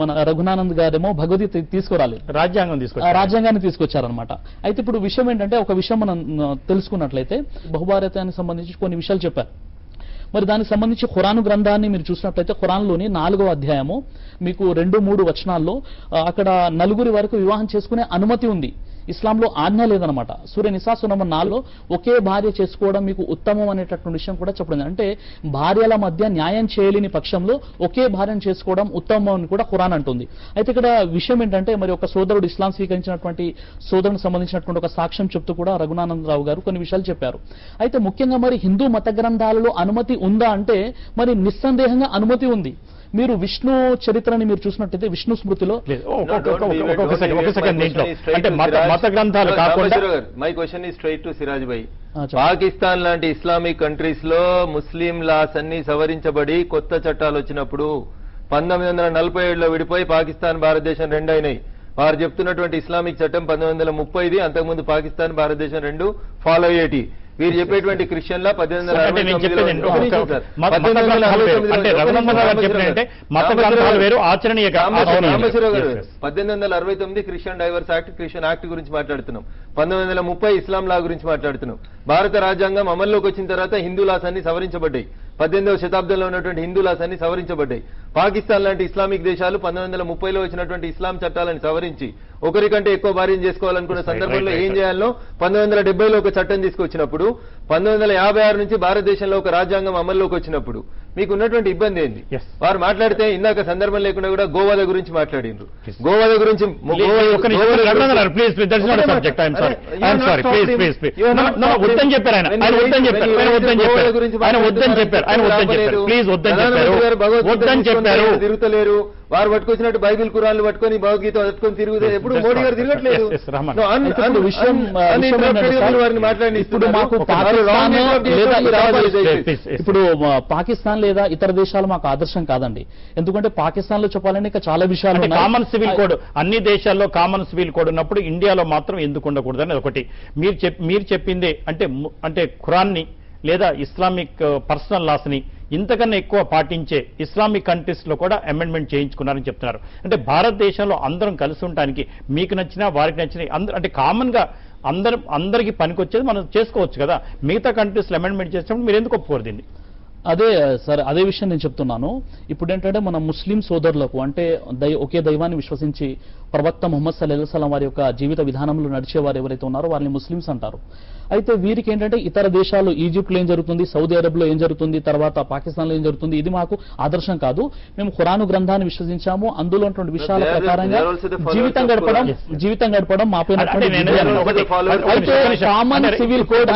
Speaker 4: మన రఘునానంద్ గారేమో భగవద్గీత తీసుకురాలి, రాజ్యాంగాన్ని తీసుకొచ్చారనమాట. అయితే ఇప్పుడు విషయం ఏంటంటే, ఒక విషయం మనం తెలుసుకున్నట్లయితే బహుభారతానికి సంబంధించి కొన్ని విషయాలు చెప్పారు. మరి దానికి సంబంధించి ఖురాను గ్రంథాన్ని మీరు చూసినట్లయితే ఖురాన్లోని 4వ అధ్యాయము మీకు 2-3 వచనాల్లో అక్కడ 4 వరకు వివాహం చేసుకునే అనుమతి ఉంది. ఇస్లాంలో ఆజ్ఞ లేదనమాట. సూర్య నిసా సునమ 4లో ఒకే భార్య చేసుకోవడం మీకు ఉత్తమం అనేటటువంటి విషయం కూడా చెప్పడం. అంటే భార్యల మధ్య న్యాయం చేయలేని పక్షంలో ఒకే భార్యను చేసుకోవడం ఉత్తమం అని కూడా ఖురాన్ అంటుంది. అయితే ఇక్కడ విషయం ఏంటంటే, మరి ఒక సోదరుడు ఇస్లాం స్వీకరించినటువంటి సోదరునికి సంబంధించినటువంటి ఒక సాక్ష్యం చెప్తూ కూడా రఘునానందరావు గారు కొన్ని విషయాలు చెప్పారు. అయితే ముఖ్యంగా మరి హిందూ మత గ్రంథాలలో అనుమతి ఉందా అంటే, మరి నిస్సందేహంగా అనుమతి ఉంది. మీరు విష్ణు చరిత్రని మీరు చూసినట్టయితే విష్ణు స్మృతిలో
Speaker 1: అంటే మత గ్రంథాలు కాకుండా,
Speaker 3: my question is straight to Siraj bhai. Pakistan లాంటి ఇస్లామిక్ కంట్రీస్ లో ముస్లిం లాస్ అన్ని సవరించబడి కొత్త చట్టాలు వచ్చినప్పుడు 1947లో విడిపోయి పాకిస్తాన్ భారతదేశం 2 అయినాయి. వారు చెప్తున్నటువంటి ఇస్లామిక్ చట్టం 1930, అంతకుముందు పాకిస్తాన్ భారతదేశం 2 ఫాలో అయ్యేటి. వీరు చెప్పేటువంటి క్రిస్టియన్ల 1869 Christian divorce act, Christian act గురించి మాట్లాడుతున్నాం. 1930 ఇస్లాం లా గురించి మాట్లాడుతున్నాం. భారత రాజ్యాంగం అమల్లోకి వచ్చిన తర్వాత హిందూ లాస్ అన్ని సవరించబడ్డాయి. 18వ శతాబ్దంలో ఉన్నటువంటి హిందూ లాస్ అన్ని సవరించబడ్డాయి. పాకిస్తాన్ లాంటి ఇస్లామిక్ దేశాలు 1930లో వచ్చినటువంటి ఇస్లాం చట్టాలను సవరించి ఒకరికంటే ఎక్కువ భార్యను చేసుకోవాలనుకున్న సందర్భంలో ఏం చేయాలో 1970లో ఒక చట్టం తీసుకొచ్చినప్పుడు, 1956 నుంచి భారతదేశంలో ఒక రాజ్యాంగం అమల్లోకి వచ్చినప్పుడు మీకు ఉన్నటువంటి ఇబ్బంది ఏంది? వారు మాట్లాడితే ఇందాక సందర్భం లేకుండా కూడా గోవాద గురించి మాట్లాడిండ్రు. గోవాద గురించి తిరుగుతలేరు. వారు పట్టుకొచ్చినట్టు బైబిల్ ఖురాన్లు పట్టుకొని భగవద్గీత పట్టుకొని తిరుగుతారు. ఎప్పుడు మోడీ గారు తిరగట్లేదు. వారిని మాట్లాడి
Speaker 4: ఇప్పుడు పాకిస్తాన్ లేదా ఇతర దేశాలు మాకు ఆదర్శం కాదండి. ఎందుకంటే పాకిస్తాన్ లో చెప్పాలంటే ఇంకా చాలా విషయాలు.
Speaker 1: కామన్ సివిల్ కోడ్ అన్ని దేశాల్లో కామన్ సివిల్ కోడ్ ఉన్నప్పుడు ఇండియాలో మాత్రం ఎందుకు ఉండకూడదు అనేది ఒకటి. మీరు చెప్పింది అంటే ఖురాన్ని లేదా ఇస్లామిక్ పర్సనల్ లాస్ ని ఇంతకన్నా ఎక్కువ పాటించే ఇస్లామిక్ కంట్రీస్ లో కూడా అమెండ్మెంట్ చేయించుకున్నారని చెప్తున్నారు. అంటే భారతదేశంలో అందరం కలిసి ఉండడానికి మీకు నచ్చినా వారికి నచ్చినా అందరూ అంటే కామన్ గా అందరికి పనికొచ్చేది మనం చేసుకోవచ్చు కదా. మిగతా కంట్రీస్ లో అమెండ్మెంట్ చేసినప్పుడు మీరు ఎందుకు ఒప్పుకోరు దీన్ని?
Speaker 4: అదే సార్, అదే విషయం నేను చెప్తున్నాను. ఇప్పుడు ఏంటంటే మన ముస్లిం సోదరులకు అంటే ఒకే దైవాన్ని విశ్వసించి ప్రవక్త ముహమ్మద్ సల్లల్లాహు అలైహి వసల్లం వారి యొక్క జీవిత విధానంలో నడిచేవారు ఎవరైతే ఉన్నారో వారిని ముస్లిమ్స్ అంటారు. అయితే వీరికి ఏంటంటే ఇతర దేశాలు ఈజిప్ట్లో ఏం జరుగుతుంది, సౌదీ అరేబియాలో ఏం జరుగుతుంది, తర్వాత పాకిస్తాన్లో ఏం జరుగుతుంది, ఇది మాకు ఆదర్శం కాదు. మేము ఖురాను గ్రంథాన్ని విశ్వసించాము, అందులో ఉన్నటువంటి విషయాల ప్రకారంగా జీవితం గడపడం మాపై కామన్ సివిల్ కోడ్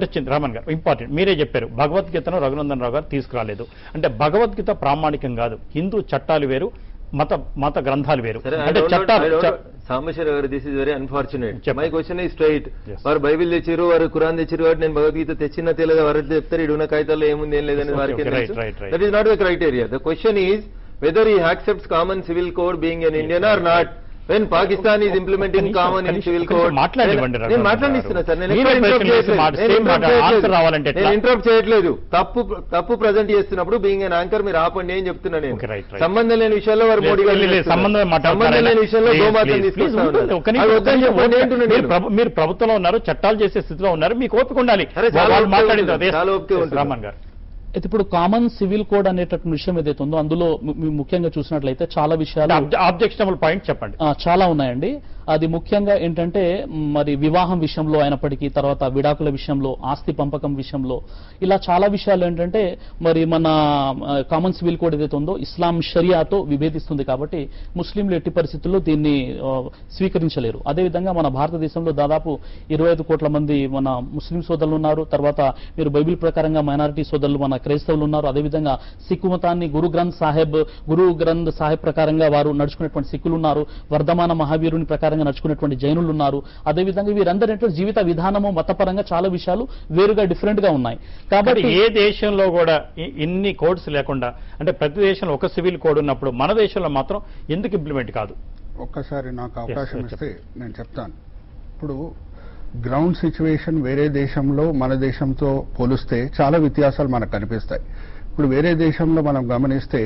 Speaker 1: వచ్చింది. రామన్ గారు ఇంపార్టెంట్ మీరే చెప్పారు, భగవద్గీతను రఘునందన్ రావు గారు తీసుకురాలేదు అంటే భగవద్గీత ప్రామాణికం కాదు, హిందూ చట్టాలు వేరు, మత గ్రంథాలు వేరు. అంటే చట్టాలు
Speaker 3: సాంబశివరావు గారు, this is very unfortunate. My question is straight. వారు బైబిల్ తెచ్చారు, వారు ఖురాన్ తెచ్చారు, కాబట్టి నేను భగవద్గీత తెచ్చినా తెలియదు వారు చెప్తారు ఇడున్న కాగితాల్లో ఏముంది ఏం లేదని వారికి. That is not the criteria. The question is whether he accepts common civil code being an Indian or not. When Pakistan is implementing common civil code, నేను మాట్లాడిస్తున్నా సార్, నేను ఇంటరప్ట్ చేయట్లేదు. తప్పు ప్రజెంట్ చేస్తున్నప్పుడు బీయింగ్ ఎన్ యాంకర్ మీరు ఆపండి అని చెప్తున్నా. నేను సంబంధం లేని విషయాల్లో వారు మోడీ గారు సంబంధం లేని విషయంలో గోమాతను తీసుకొస్తారు.
Speaker 1: మీరు ప్రభుత్వంలో ఉన్నారు, చట్టాలు చేసే స్థితిలో ఉన్నారు, మీకు ఓపిక ఉండాలి.
Speaker 3: చాలా ఓపిక ఉంటుంది.
Speaker 1: రామన్ గారు,
Speaker 4: అయితే ఇప్పుడు కామన్ సివిల్ కోడ్ అనేటటువంటి విషయం ఏదైతే ఉందో అందులో ముఖ్యంగా చూసినట్లయితే చాలా విషయాలు
Speaker 1: ఆబ్జెక్షనబుల్ పాయింట్ చెప్పండి.
Speaker 4: చాలా ఉన్నాయండి. అది ముఖ్యంగా ఏంటంటే మరి వివాహం విషయంలో అయినప్పటికీ, తర్వాత విడాకుల విషయంలో, ఆస్తి పంపకం విషయంలో, ఇలా చాలా విషయాలు ఏంటంటే మరి మన కామన్ సివిల్ కోడ్ ఏదైతే ఉందో ఇస్లాం షరియాతో విభేదిస్తుంది. కాబట్టి ముస్లింలు ఎట్టి పరిస్థితుల్లో దీన్ని స్వీకరించలేరు. అదేవిధంగా మన భారతదేశంలో దాదాపు 25 కోట్ల మంది మన ముస్లిం సోదరులు ఉన్నారు. తర్వాత మీరు బైబిల్ ప్రకారంగా మైనారిటీ సోదరులు మన క్రైస్తవులు ఉన్నారు. అదేవిధంగా సిక్కు మతాన్ని గురు గ్రంథ్ సాహెబ్ ప్రకారంగా వారు నడుచుకునేటువంటి సిక్కులు ఉన్నారు. వర్ధమాన మహావీరుని ప్రకారంగా నడుచుకునేటువంటి జైనులు ఉన్నారు. అదేవిధంగా వీరందరూ జీవిత విధానము మతపరంగా చాలా విషయాలు వేరుగా డిఫరెంట్ గా ఉన్నాయి.
Speaker 1: కాబట్టి ఏ దేశంలో కూడా ఇన్ని కోడ్స్ లేకుండా అంటే ప్రతి దేశంలో ఒక సివిల్ కోడ్ ఉన్నప్పుడు మన దేశంలో మాత్రం ఎందుకు ఇంప్లిమెంట్ కాదు?
Speaker 5: ఒక్కసారి నాకు అవకాశం ఇస్తే నేను చెప్తాను. ఇప్పుడు గ్రౌండ్ సిచ్యువేషన్ వేరే దేశంలో మన దేశంతో పోలిస్తే చాలా వ్యత్యాసాలు మనకు కనిపిస్తాయి. ఇప్పుడు వేరే దేశంలో మనం గమనిస్తే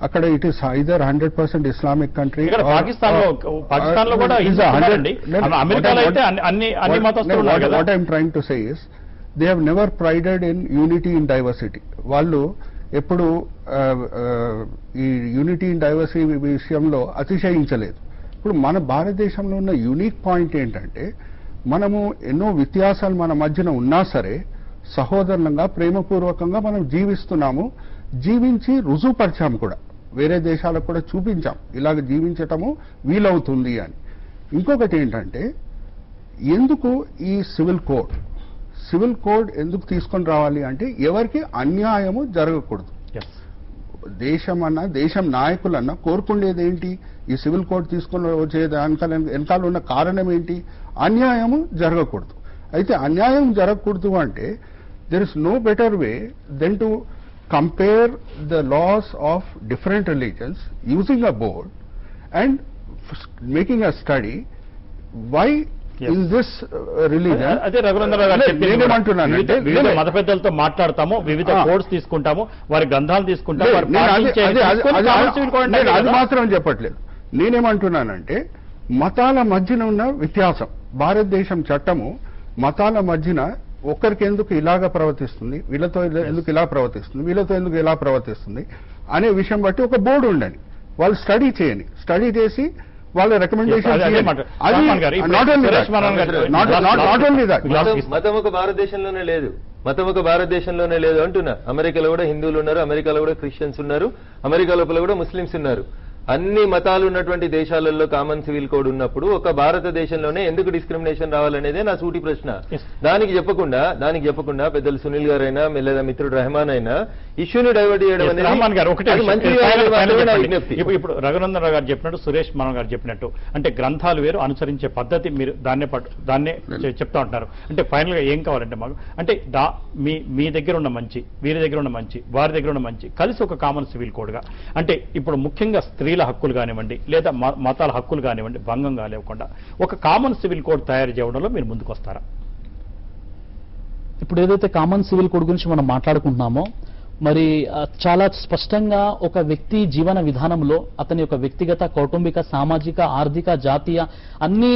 Speaker 5: అక్కడ it is either 100% Islamic country.
Speaker 1: పాకిస్తాన్లో కూడా అమెరికాలో అయితే అన్ని మతస్థులు ఉన్నారు కదా.
Speaker 5: What I'm trying to say is they have never prided in unity in diversity. వాళ్ళు ఎప్పుడు ఈ యూనిటీ ఇన్ డైవర్సిటీ విషయంలో అతిశయించలేదు. ఇప్పుడు మన భారతదేశంలో ఉన్న యూనిక్ పాయింట్ ఏంటంటే మనము ఎన్నో వ్యత్యాసాలు మన మధ్యన ఉన్నా సరే సహోదరులంగా ప్రేమపూర్వకంగా మనం జీవిస్తున్నాము, జీవించి రుజువుపరిచాము కూడా, వేరే దేశాలకు కూడా చూపించాం ఇలాగ జీవించటము వీలవుతుంది అని. ఇంకొకటి ఏంటంటే ఎందుకు ఈ సివిల్ కోడ్ ఎందుకు తీసుకొని రావాలి అంటే ఎవరికి అన్యాయము జరగకూడదు. దేశం నాయకులన్నా కోరుకునేది ఏంటి? ఈ సివిల్ కోడ్ తీసుకొని వచ్చేది వెనకాల ఉన్న కారణం ఏంటి? అన్యాయము జరగకూడదు. అయితే అన్యాయం జరగకూడదు అంటే there is no better way than to compare the laws of different religions using a board and making a study why in this religion.
Speaker 1: అదే రఘునందన్ గారు వివిధ మత పెద్దలతో మాట్లాడతాము, వివిధ కోడ్స్ తీసుకుంటాము, వారి గ్రంథాలు తీసుకుంటాము.
Speaker 5: అది మాత్రం చెప్పట్లేదు. నేనేమంటున్నానంటే మతాల మధ్యన ఉన్న వ్యత్యాసం, భారతదేశం చట్టము మతాల మధ్యన ఒక్కరికి ఎందుకు ఇలాగా ప్రవర్తిస్తుంది, వీళ్ళతో ఎందుకు ఇలా ప్రవర్తిస్తుంది, వీళ్ళతో ఎందుకు ఇలా ప్రవర్తిస్తుంది అనే విషయం బట్టి ఒక బోర్డు ఉండని, వాళ్ళు స్టడీ చేయని, స్టడీ చేసి వాళ్ళ రికమెండేషన్.
Speaker 3: మతం ఒక భారతదేశంలోనే లేదు అంటున్నా. అమెరికాలో కూడా హిందువులు ఉన్నారు, అమెరికాలో కూడా క్రిస్టియన్స్ ఉన్నారు, అమెరికా లోపల కూడా ముస్లిమ్స్ ఉన్నారు. అన్ని మతాలు ఉన్నటువంటి దేశాలలో కామన్ సివిల్ కోడ్ ఉన్నప్పుడు ఒక భారతదేశంలోనే ఎందుకు డిస్క్రిమినేషన్ రావాలనేదే నా సూటి ప్రశ్న. దానికి చెప్పకుండా పెద్దలు సునీల్ గారైనా లేదా మిత్రుడు రెహమాన్ అయినా ఇష్యూని డైవర్ట్ చేయడం అనేది
Speaker 1: ఇప్పుడు రఘునందన్ రావు గారు చెప్పినట్టు, సురేష్ మనోహర్ గారు చెప్పినట్టు అంటే గ్రంథాలు వేరు, అనుసరించే పద్ధతి మీరు దాన్నే చెప్తా ఉంటున్నారు. అంటే ఫైనల్ గా ఏం కావాలంటే మాకు అంటే మీ దగ్గర ఉన్న మంచి, వీరి దగ్గర ఉన్న మంచి, వారి దగ్గర ఉన్న మంచి కలిసి ఒక కామన్ సివిల్ కోడ్ గా అంటే ఇప్పుడు ముఖ్యంగా స్త్రీల హక్కులు కానివ్వండి లేదా మతాల హక్కులు కానివ్వండి భంగం కాలేకుండా ఒక కామన్ సివిల్ కోడ్ తయారు చేయడంలో మీరు ముందుకు వస్తారా?
Speaker 4: ఇప్పుడు ఏదైతే కామన్ సివిల్ కోడ్ గురించి మనం మాట్లాడుకుంటున్నామో మరి చాలా స్పష్టంగా ఒక వ్యక్తి జీవన విధానంలో అతని యొక్క వ్యక్తిగత, కౌటుంబిక, సామాజిక, ఆర్థిక, జాతీయ అన్ని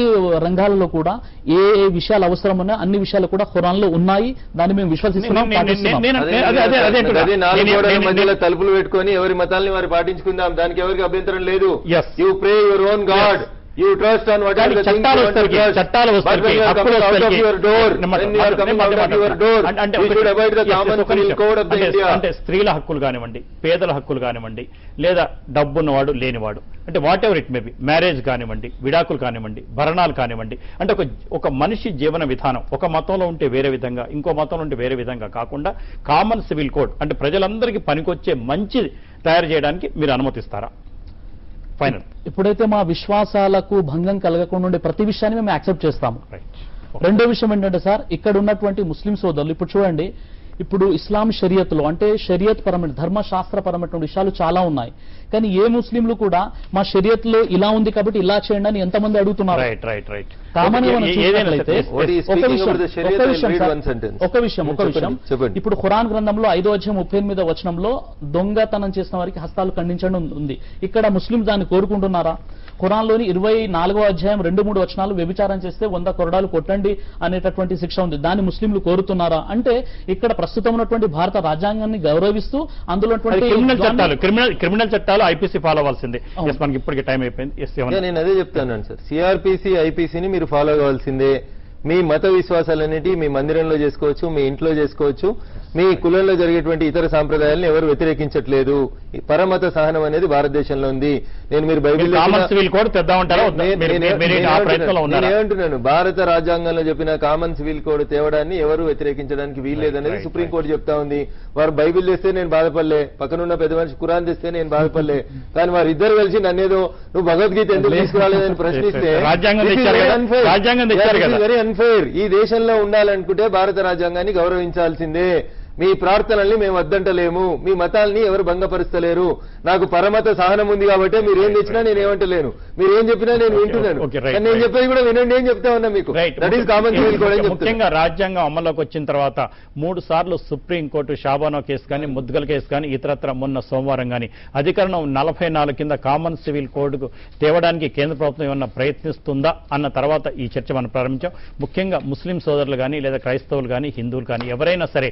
Speaker 4: రంగాలలో కూడా ఏ ఏ విషయాలు అవసరమన్నా అన్ని విషయాలు కూడా ఖురాన్లో ఉన్నాయి. దాన్ని మేము విశ్వసిస్తున్నాం, పాటిస్తున్నాం.
Speaker 3: అదే నాలుగు గోడల మధ్యలో తలుపులు పెట్టుకొని ఎవరి మతాల్ని వారు పాటించుకుందాం, దానికి ఎవరికి అభ్యంతరం లేదు. You pray your own God, you trust on whatever the things you want to trust. But when you are coming out of your door, when you are coming out of your door, you should avoid the common civil code of the India.
Speaker 1: అంటే స్త్రీల హక్కులు కానివ్వండి, పేదల హక్కులు కానివ్వండి, లేదా డబ్బున్నవాడు లేనివాడు, అంటే what ever it may be, marriage కానివ్వండి, విడాకులు కానివ్వండి, భరణాలు కానివ్వండి, అంటే ఒక మనిషి జీవన విధానం ఒక మతంలో ఉంటే వేరే విధంగా, ఇంకో మతంలో ఉంటే వేరే విధంగా కాకుండా కామన్ సివిల్ కోడ్ అంటే ప్రజలందరికీ పనికొచ్చే మంచి తయారు చేయడానికి మీరు అనుమతిస్తారా? ఫైనల్.
Speaker 4: ఇప్పుడైతే మా విశ్వాసాలకు భంగం కలగకుండా ఉండే ప్రతి విషయాన్ని మేము యాక్సెప్ట్ చేస్తాము. రెండో విషయం ఏంటంటే సార్, ఇక్కడ ఉన్నటువంటి ముస్లిం సోదరులు ఇప్పుడు చూడండి, ఇప్పుడు ఇస్లాం షరియత్లో అంటే షరియత్ పరమైన ధర్మశాస్త్రపరమైనటువంటి విషయాలు చాలా ఉన్నాయి. కానీ ఏ ముస్లింలు కూడా మా షరియత్లో ఇలా ఉంది కాబట్టి ఇలా చేయండి అని ఎంతమంది అడుగుతున్నారు? ఒక విషయం ఇప్పుడు ఖురాన్ గ్రంథంలో 5వ అధ్యాయం 38వ వచనంలో దొంగతనం చేసిన వారికి హస్తాలు ఖండించడం ఉంది. ఇక్కడ ముస్లిం దాన్ని కోరుకుంటున్నారా? ఖురాన్లోని 24వ అధ్యాయం 2-3 వచనాలు వ్యభిచారం చేస్తే 100 కొరడాలు కొట్టండి అనేటటువంటి శిక్ష ఉంది. దాన్ని ముస్లింలు కోరుతున్నారా? అంటే ఇక్కడ ప్రస్తుతం ఉన్నటువంటి భారత రాజ్యాంగాన్ని గౌరవిస్తూ అందులో
Speaker 1: క్రిమినల్ చట్టాలు ఐపీసీ ఫాలో అవ్వాల్సిందే. మనకి ఇప్పటికే టైం అయిపోయింది.
Speaker 3: నేను అదే చెప్తాను సార్, సిఆర్పిసి ఐపీసీని మీరు ఫాలో కావాల్సిందే. మీ మత విశ్వాసాలన్నిటి మీ మందిరంలో చేసుకోవచ్చు, మీ ఇంట్లో చేసుకోవచ్చు. మీ కులంలో జరిగేటువంటి ఇతర సాంప్రదాయాలను ఎవరు వ్యతిరేకించట్లేదు. పరమత సహనం అనేది భారతదేశంలో ఉంది. మీరు బైబిల్ నేనేమంటున్నాను, భారత రాజ్యాంగంలో చెప్పిన కామన్ సివిల్ కోడ్ తేవడాన్ని ఎవరు వ్యతిరేకించడానికి వీల్లేదనేది సుప్రీంకోర్టు చెప్తా ఉంది. వారు బైబిల్ తెస్తే నేను బాధపడలే, పక్కనున్న పెద్ద మనిషి ఖురాన్ తెస్తే నేను బాధపడలే. కానీ వారు ఇద్దరు కలిసి నన్నేదో నువ్వు భగవద్గీత ఎందుకు తీసుకురాలేదని ప్రశ్నిస్తే వెరీ అన్ఫెయిర్. ఈ దేశంలో ఉండాలనుకుంటే భారత రాజ్యాంగాన్ని గౌరవించాల్సిందే. మీ ప్రార్థనల్ని మేము వద్దంటలేము, మీ మతాల్ని ఎవరు భంగపరుస్తలేరు. నాకు పరమత సహనం ఉంది కాబట్టి మీరేం తెచ్చినా నేను ఏమంటలేను, మీరేం చెప్పినా నేను వింటున్నాను. నేను చెప్పేది కూడా వినండి ఏం చెప్తా ఉన్నా మీకు. That is common civil code.
Speaker 1: ముఖ్యంగా రాజ్యాంగం అమల్లోకి వచ్చిన తర్వాత 3 సార్లు సుప్రీంకోర్టు షాబానో కేసు కానీ, ముద్గల్ కేసు కానీ, ఇతరత్ర మొన్న సోమవారం కానీ అధికరణం 44 కింద కామన్ సివిల్ కోడ్కు తేవడానికి కేంద్ర ప్రభుత్వం ఏమన్నా ప్రయత్నిస్తుందా అన్న తర్వాత ఈ చర్చ మనం ప్రారంభించాం. ముఖ్యంగా ముస్లిం సోదరులు కానీ, లేదా క్రైస్తవులు కానీ, హిందువులు కానీ ఎవరైనా సరే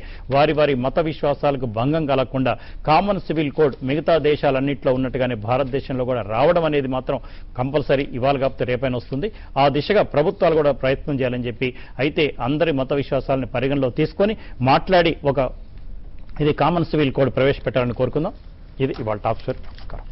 Speaker 1: వారి మత విశ్వాసాలకు భంగం కలగకుండా కామన్ సివిల్ కోడ్ మిగతా దేశాలన్నింటిలో ఉన్నట్టుగానే భారతదేశంలో కూడా రావడం అనేది మాత్రం కంపల్సరీ. ఇవాళ కాకపోతే రేపైనా వస్తుంది. ఆ దిశగా ప్రభుత్వాలు కూడా ప్రయత్నం చేయాలని చెప్పి, అయితే అందరి మత విశ్వాసాలను పరిగణలో తీసుకొని మాట్లాడి ఇది కామన్ సివిల్ కోడ్ ప్రవేశపెట్టాలని కోరుకుందాం. ఇది ఇవాళ టాప్ స్టోరీ. నమస్కారం.